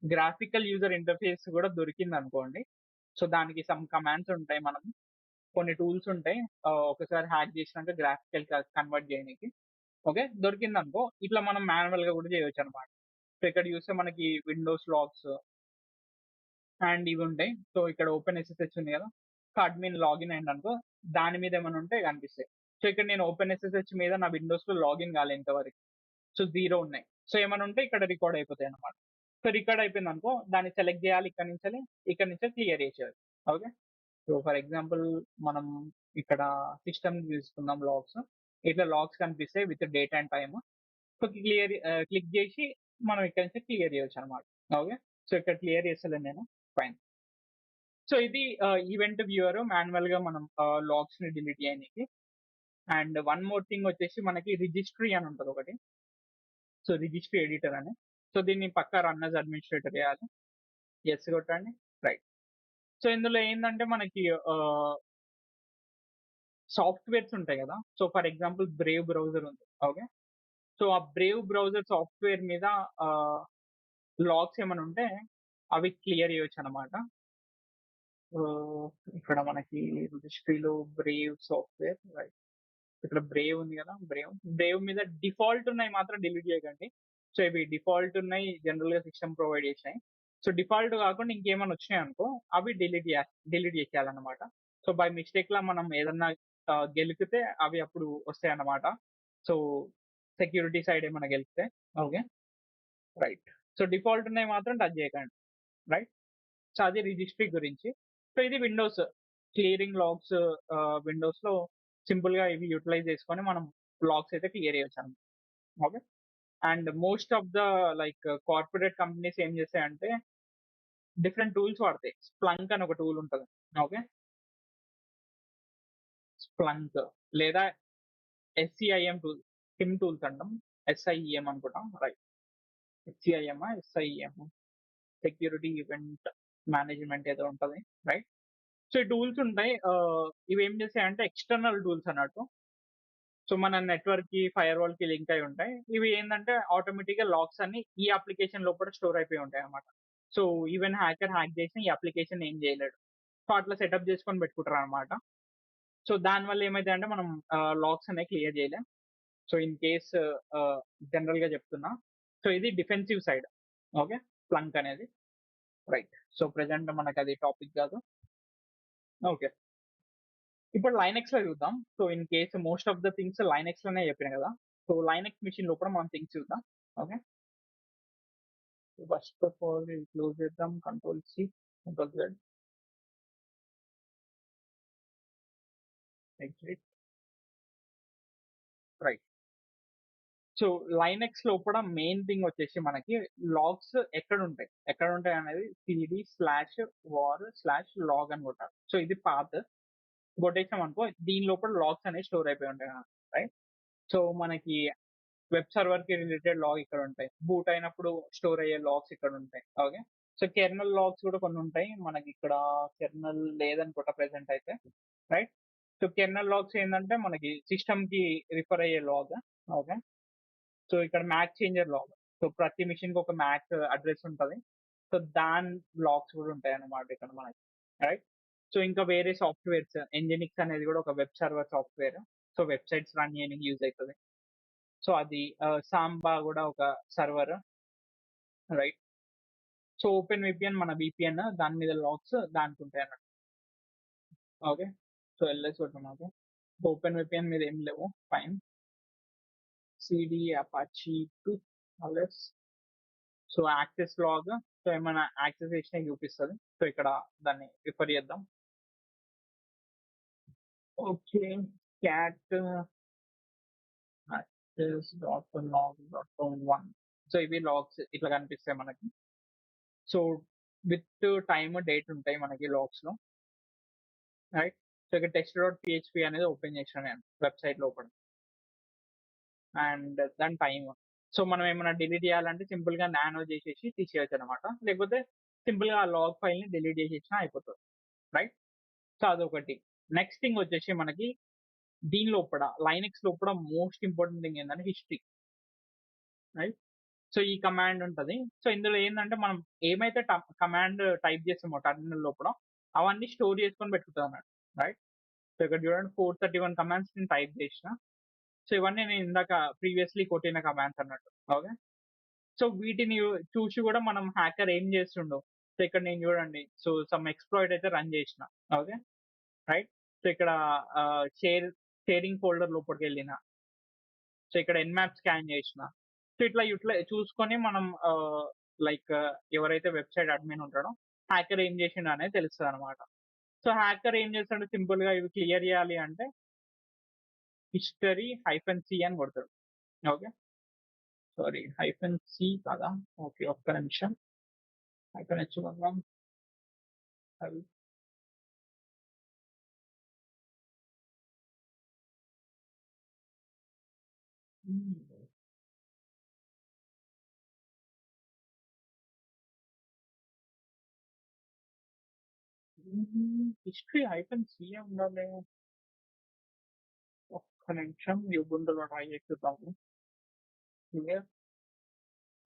గ్రాఫికల్ యూజర్ ఇంటర్‌ఫేస్ గూడా దొరికిందనుకోండి. సో దానికి సమ్ కమాండ్స్ ఉంటాయి. మనం కొన్ని టూల్స్ ఉంటాయి. ఒకసారి హ్యాక్ చేసినాక గ్రాఫికల్ కన్వర్ట్ చేయనీకి. ఓకే. దొరికిందనుకో ఇట్లా మనం మాన్యువల్‌గా గూడా చేయొచ్చనమాట. సో ఇక్కడ చూస్తే మనకి విండోస్ లాగ్స్ అండ్ ఇవి ఉంటాయి. సో ఇక్కడ ఓపెన్ ఎస్ఎస్హెచ్ ఉంది గదా! సో అడ్మిన్ లాగిన్ అయిందనుకో దాని మీద ఏమన్నా ఉంటే కనిపిస్తాయి. సో ఇక్కడ నేను ఓపెన్ ఎస్ఎస్హెచ్ మీద నా విండోస్‌లో లాగిన్ కాలే ఇంతవరకు. సో 0 ఉన్నాయి. సో ఏమన్నా ఉంటే ఇక్కడ రికార్డ్ అయిపోతాయన్నమాట. సో రికార్డ్ అయిపోయిందనుకో దాన్ని సెలెక్ట్ చేయాలి ఇక్కడి నుంచే క్లియర్ చేసేయాలి. ఓకే. సో ఫర్ ఎగ్జాంపుల్ మనం ఇక్కడ సిస్టమ్ తీసుకుందాం లాగ్స్. ఇట్లా లాగ్స్ కనిపిస్తాయి with date and time. So click చేసి మనం ఇక్కడి నుంచి క్లియర్ చేయొచ్చన్నమాట. ఓకే. సో ఇక్కడ క్లియర్ చేస్తలేను నేను. ఫైన్. సో ఇది ఈవెంట్ వ్యూవర్ మాన్యువల్‌గా మనం లాగ్స్‌ని డిలీట్ చేయనీకి. అండ్ వన్ మోర్ థింగ్ వచ్చేసి మనకి రిజిస్ట్రీ అని ఉంటది ఒకటి. సో రిజిస్ట్రీ ఎడిటర్ అని. సో దీన్ని పక్కా రన్ యాస్ అడ్మినిస్ట్రేటర్ చేయాలి. యెస్ కొట్టండి. రైట్. సో ఇందులో ఏందంటే మనకి సాఫ్ట్‌వేర్స్ ఉంటాయి గదా! So for example Brave browser ఉంది. ఓకే. సో ఆ బ్రేవ్ బ్రౌజర్ సాఫ్ట్‌వేర్ మీద ఆహ్, లాగ్స్ ఏమైనా ఉంటే అవి క్లియర్ చేయొచ్చన్నమాట. ఆహ్, ఇక్కడ మనకి రిజిస్ట్రీలో బ్రేవ్ సాఫ్ట్‌వేర్ రైట్. ఇక్కడ బ్రేవ్ ఉంది గదా! బ్రేవ్ మీద డిఫాల్ట్ ఉన్నయి మాత్రం డిలీట్ చేయకండి. సో ఇవి డిఫాల్ట్ ఉన్నాయి జనరల్‌గా సిస్టమ్ ప్రొవైడ్ చేసినయి. సో డిఫాల్ట్ కాకుండా ఇంకేమైనా వచ్చినాయనుకో అవి డిలీట్ చేసేయాలన్నమాట. సో బై మిస్టేక్‌లా మనం ఏదన్నా గెలికితే అవి అప్పుడు వస్తాయన్నమాట. సో సెక్యూరిటీ సైడ్ ఏమన్నా గెలికితే. ఓకే. రైట్. సో డిఫాల్ట్ ఉన్నయి మాత్రం టచ్ చేయకండి. రైట్. సో అది రిజిస్ట్రీ గురించి. సో ఇది విండోస్ క్లియరింగ్ లాగ్స్ విండోస్‌లో సింపుల్‌గా ఇవి యుటిలైజ్ చేసుకొని మనం లాగ్స్ అయితే clear చేయొచ్చన్నమాట. Okay. And most of the like corporate companies ఏం చేస్తాయంటే డిఫరెంట్ టూల్స్ వాడతాయి. స్ప్లంక్ అని ఒక టూల్ ఉంటది. ఓకే. స్ప్లంక్ లేదా ఎస్‌సిఐఎం టూల్. సిమ్ టూల్స్ అంటాం. ఎస్ఐఈఎం అనుకుంటా. రైట్. ఎస్‌సిఐఎమ్మా? ఎస్ఐఈఎమ్మా? సెక్యూరిటీ ఈవెంట్ మేనేజ్‌మెంట్ ఏదో ఉంటది. రైట్. సో ఈ టూల్స్ ఉంటాయి. ఇవేం చేస్తాయంటే ఎక్స్‌టర్నల్ టూల్స్ అన్నట్టు. సో మన నెట్వర్క్‌కి, ఫైర్‌వాల్‌కి లింక్ అయి ఉంటాయి. ఇవి ఏందంటే ఆటోమేటిక్‌గా లాగ్స్ అన్ని ఈ అప్లికేషన్ లోపల స్టోర్ అయిపోయి ఉంటాయన్నమాట. సో ఈవెన్ హ్యాకర్ హ్యాక్ చేసినా ఈ అప్లికేషన్ ఏం చేయలేడు. సో అట్లా సెటప్ చేసుకొని పెట్టుకుంటారన్నమాట. సో దానివల్ల ఏమైతదంటే మనం లాగ్స్ అనేవి క్లియర్ చేయలేం. సో ఇన్ కేస్ ఆహ్, జనరల్‌గా చెప్తున్నా. సో ఇది డిఫెన్సివ్ సైడ్. ఓకే. స్ప్లంక్ అనేది. రైట్. సో ప్రెజెంట్ మనకది టాపిక్ కాదు. ఓకే. ఇప్పుడు లైనక్స్‌లో చూద్దాం. So in case most of the things లైనక్స్‌లోనే చెప్పిన కదా! సో లైనక్స్ మెషిన్ లోపల మనం థింగ్స్ చూద్దాం. ఓకే. ఫస్ట్ ఆఫ్ ఆల్ ఇది క్లోజ్ చేద్దాం. Control C, control Z. Exit right. So Linux లోపల మెయిన్ థింగ్ వచ్చేసి మనకి లాగ్స్ ఎక్కడ ఉంటాయి అనేది cd /var/log అని కొట్టాలి. సో ఇది పాత్ కొట్టేసాం అనుకో, దీని లోపల లాగ్స్ అనేవి స్టోర్ అయిపోయి ఉంటాయి రైట్. సో మనకి వెబ్ సర్వర్ కి రిలేటెడ్ లాగ్ ఇక్కడ ఉంటాయి, బూట్ అయినప్పుడు స్టోర్ అయ్యే లాగ్స్ ఇక్కడ ఉంటాయి. ఓకే. సో కెర్నల్ లాగ్స్ కూడా కొన్ని ఉంటాయి మనకి ఇక్కడ. కెర్నల్ లేదనుకుంటా ప్రెసెంట్ అయితే రైట్. సో కెర్నల్ లాగ్స్ ఏంటంటే మనకి సిస్టమ్ కి రిఫర్ అయ్యే లాగ్. ఓకే. సో ఇక్కడ మ్యాక్ చేంజర్ లాగ్. సో ప్రతి మిషన్ కి ఒక మ్యాక్ అడ్రస్ ఉంటుంది. సో దాని లాగ్స్ కూడా ఉంటాయి అన్నమాట ఇక్కడ మనకి రైట్. సో ఇంకా వేరే సాఫ్ట్వేర్స్, ఎంజినిక్స్ అనేది కూడా ఒక web server software. So websites run చేయడానికి యూజ్ అవుతుంది. సో అది సాంబా కూడా ఒక server right. So open VPN మన విపిఎన్ దాని మీద లాగ్స్ దానికి ఉంటాయి అన్నట్టు. ఓకే. సో ఎల్ఎస్ కొట్టాం. ఓకే. ఓపెన్ విపిఎన్ మీద ఏం లేవు, fine. CD Apache to LS. So access log. So ఏమైనా యాక్సెస్ చేసినా చూపిస్తుంది. సో ఇక్కడ దాన్ని రిఫర్ చేద్దాం. Okay. Cat access dot log dot one. So ఇవి లాగ్స్ ఇట్లా కనిపిస్తాయి మనకి. సో విత్ టైమ్ డేట్ ఉంటాయి మనకి లాగ్స్ లో రైట్. సో ఇక్కడ టెస్ట్ డాట్ పిహెచ్పి అనేది ఓపెన్ చేసాను నేను వెబ్సైట్ లోపల, అండ్ దాని టైమ్. సో మనం ఏమైనా డిలీట్ చేయాలంటే సింపుల్ గా నానో చేసేసి తీసేయచ్చు అనమాట, లేకపోతే సింపుల్ గా ఆ లాగ్ ఫైల్ ని డిలీట్ చేసేసినా అయిపోతుంది రైట్. సో అదొకటి. నెక్స్ట్ థింగ్ వచ్చేసి మనకి దీని లోపల లైనెక్స్ లోపల మోస్ట్ ఇంపార్టెంట్ థింగ్ ఏంటంటే హిస్టరీ రైట్. సో ఈ కమాండ్ ఉంటుంది. సో ఇందులో ఏంటంటే మనం ఏమైతే కమాండ్ టైప్ చేస్తామో టర్మినల్ లోపల అవన్నీ స్టోర్ చేసుకొని పెట్టుకుంటాం అన్నట్టు రైట్. సో ఇక్కడ చూడండి 431 కమాండ్స్ నేను టైప్ చేసిన. సో ఇవన్నీ నేను ఇందాక ప్రీవియస్లీ కొట్టిన కమాండ్స్ అన్నట్టు. ఓకే. సో వీటిని చూసి కూడా మనం హ్యాకర్ ఏం చేస్తుండో, సో ఇక్కడ నేను చూడండి, సో సమ్ ఎక్స్ప్లాయిట్ అయితే రన్ చేసిన. Okay right. సో ఇక్కడ షేరింగ్ ఫోల్డర్ లోపలికి వెళ్ళిన. సో ఇక్కడ ఎన్మ్యాప్ స్కాన్ చేసిన. సో ఇట్లా చూసుకొని మనం లైక్ ఎవరైతే వెబ్సైట్ అడ్మిన్ ఉంటాడో హ్యాకర్ ఏం చేసిండు అనేది తెలుస్తుంది అనమాట. సో హ్యాకర్ ఏం చేస్తాడు, సింపుల్ గా ఇవి క్లియర్ చేయాలి అంటే హిస్టరీ -c అని కొడతాడు. ఓకే. సారీ -c కదా. ఓకే ఒక్క నిమిషం. -h కొడదాం. హిస్టరీ -c ఉండాలి. ఒక్క నిమిషం యూబుంటులో ట్రై చేద్దాము. Clear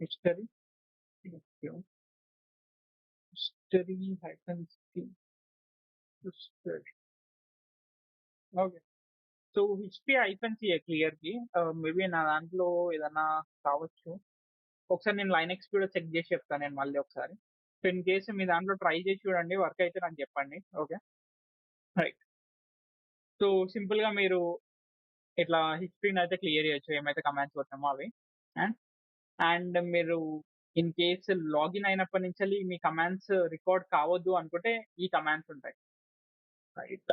history history -c history. Okay. So history -c clear కి మేబీ నా దాంట్లో ఏదైనా కావచ్చు. ఒకసారి నేను లైనెక్స్ కూడా చెక్ చేసి చెప్తాను నేను మళ్ళీ ఒకసారి. సో ఇన్ కేసు మీ దాంట్లో ట్రై చేసి చూడండి, వర్క్ అయితే నాకు చెప్పండి. Okay right. సో సింపుల్ గా మీరు ఇట్లా హిస్టరీని అయితే క్లియర్ చేయొచ్చు ఏమైతే కమాండ్స్ కొట్టామో అవి. అండ్ మీరు ఇన్ కేస్ లాగిన్ అయినప్పటి నుంచి మీ కమాండ్స్ రికార్డ్ కావద్దు అనుకుంటే ఈ కమాండ్స్ ఉంటాయి రైట్.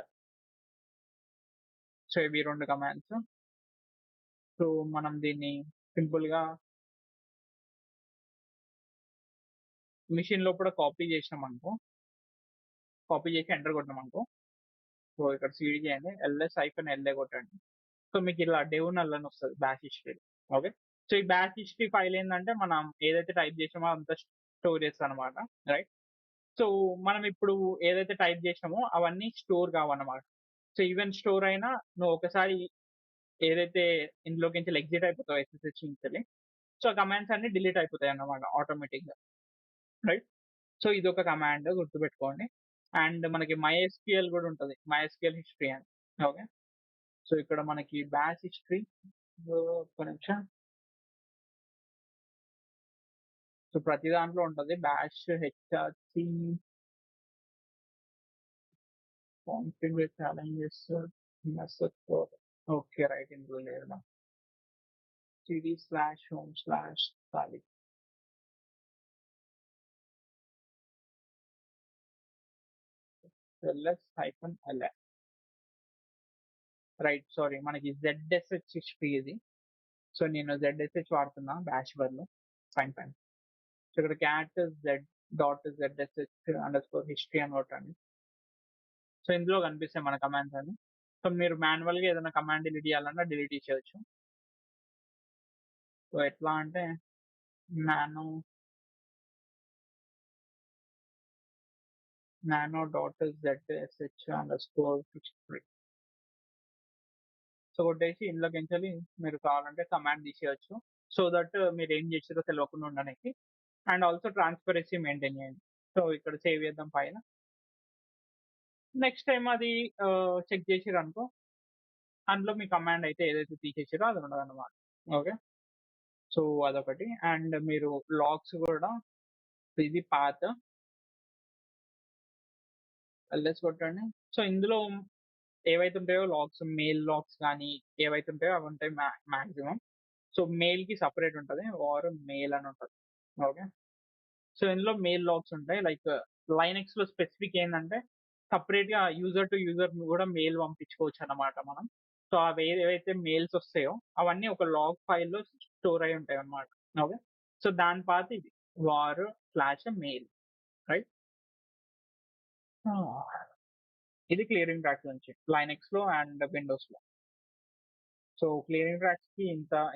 సో ఇవి 2 కమాండ్స్. సో మనం దీన్ని సింపుల్ గా మిషన్ లోపల కాపీ చేసినాం అనుకో, కాపీ చేసి ఎంటర్ కొట్టినాం అనుకో. సో ఇక్కడ cd చేయండి, ls-la కొట్టండి. సో మీకు ఇలా డెవ్ నల్ అని వస్తుంది బ్యాష్ హిస్టరీ. ఓకే. సో ఈ బ్యాష్ హిస్టరీ ఫైల్ ఏంటంటే మనం ఏదైతే టైప్ చేసామో అంతా స్టోర్ చేస్తాం అనమాట రైట్. సో మనం ఇప్పుడు ఏదైతే టైప్ చేసామో అవన్నీ స్టోర్ కావన్నమాట. సో ఈవెన్ స్టోర్ అయినా నువ్వు ఒకసారి ఏదైతే ఇందులోకి నుంచి ఎగ్జిట్ అయిపోతావు SSH నుంచి, సో ఆ కమాండ్స్ అన్ని డిలీట్ అయిపోతాయి అన్నమాట ఆటోమేటిక్ గా రైట్. సో ఇది ఒక కమాండ్ గుర్తుపెట్టుకోండి. అండ్ మనకి MySQL కూడా ఉంటుంది, MySQL హిస్టరీ అని. ఓకే. సో ఇక్కడ మనకి బ్యాష్ హిస్టరీ. ఒక్క నిమిషం. సో ప్రతి దాంట్లో ఉంటుంది bash HRC configure challenges message. Okay right. ఇందులో లేదు. cd/home/sali ls-la. రైట్, సారీ, మనకి ZSH హిస్టరీ ఇది. సో నేను ZSH వాడుతున్నా బ్యాష్ బదులు. Fine fine. సో ఇక్కడ cat Z dot ZSH under score history అని కొట్టండి. సో ఇందులో కనిపిస్తాయి మన కమాండ్స్ అని. సో మీరు మాన్యువల్గా ఏదైనా కమాండ్ డిలీట్ చేయాలన్నా డిలీట్ చేయొచ్చు. సో ఎట్లా అంటే nano dot ZSH under score history. So కొట్టేసి ఇందులోకి ఎంచాలి మీరు కావాలంటే కమాండ్ తీసేయచ్చు. సో దట్ మీరు ఏం చేసారో తెలియకుండా ఉండడానికి. అండ్ ఆల్సో ట్రాన్స్పరెన్సీ మెయింటైన్ చేయండి. సో ఇక్కడ సేవ్ చేద్దాం పైన. నెక్స్ట్ టైం అది చెక్ చేసిరనుకో, అందులో మీ కమాండ్ అయితే ఏదైతే తీసేసారో అది ఉండదన్నమాట. ఓకే, సో అదొకటి. అండ్ మీరు లాగ్స్ కూడా, ఇది పాత్ ls కొట్టండి. సో ఇందులో ఏవైతే ఉంటాయో లాగ్స్, మెయిల్ లాగ్స్ కానీ ఏవైతే ఉంటాయో అవి ఉంటాయి మాక్సిమం. సో మెయిల్ కి సపరేట్ ఉంటుంది, ఆర్ మెయిల్ అని ఉంటుంది. ఓకే, సో ఇందులో మెయిల్ లాగ్స్ ఉంటాయి. లైక్ లైనెక్స్ లో స్పెసిఫిక్ ఏంటంటే సపరేట్ గా యూజర్ టు యూజర్ కూడా మెయిల్ పంపించుకోవచ్చు అన్నమాట మనం. సో అవి ఏవైతే మెయిల్స్ వస్తాయో అవన్నీ ఒక లాగ్ ఫైల్లో స్టోర్ అయి ఉంటాయి అన్నమాట. ఓకే, సో దాని పాత ఇది var/mail, రైట్. ఇది క్లియరింగ్ ట్రాక్స్ నుంచి లైనెక్స్ లో అండ్ విండోస్ లో. సో క్లియరింగ్ ట్రాక్స్ కి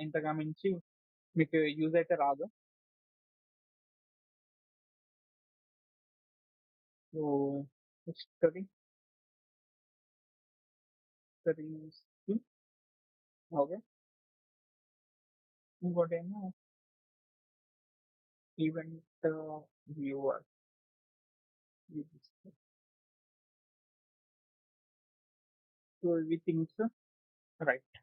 ఇంతగా మించి మీకు యూజ్ అయితే రాదు. సో హిస్టరీ ఓకే, ఇంకోటేమో ఈవెంట్ వ్యూవర్. సో ఇవి థింగ్స్, రైట్.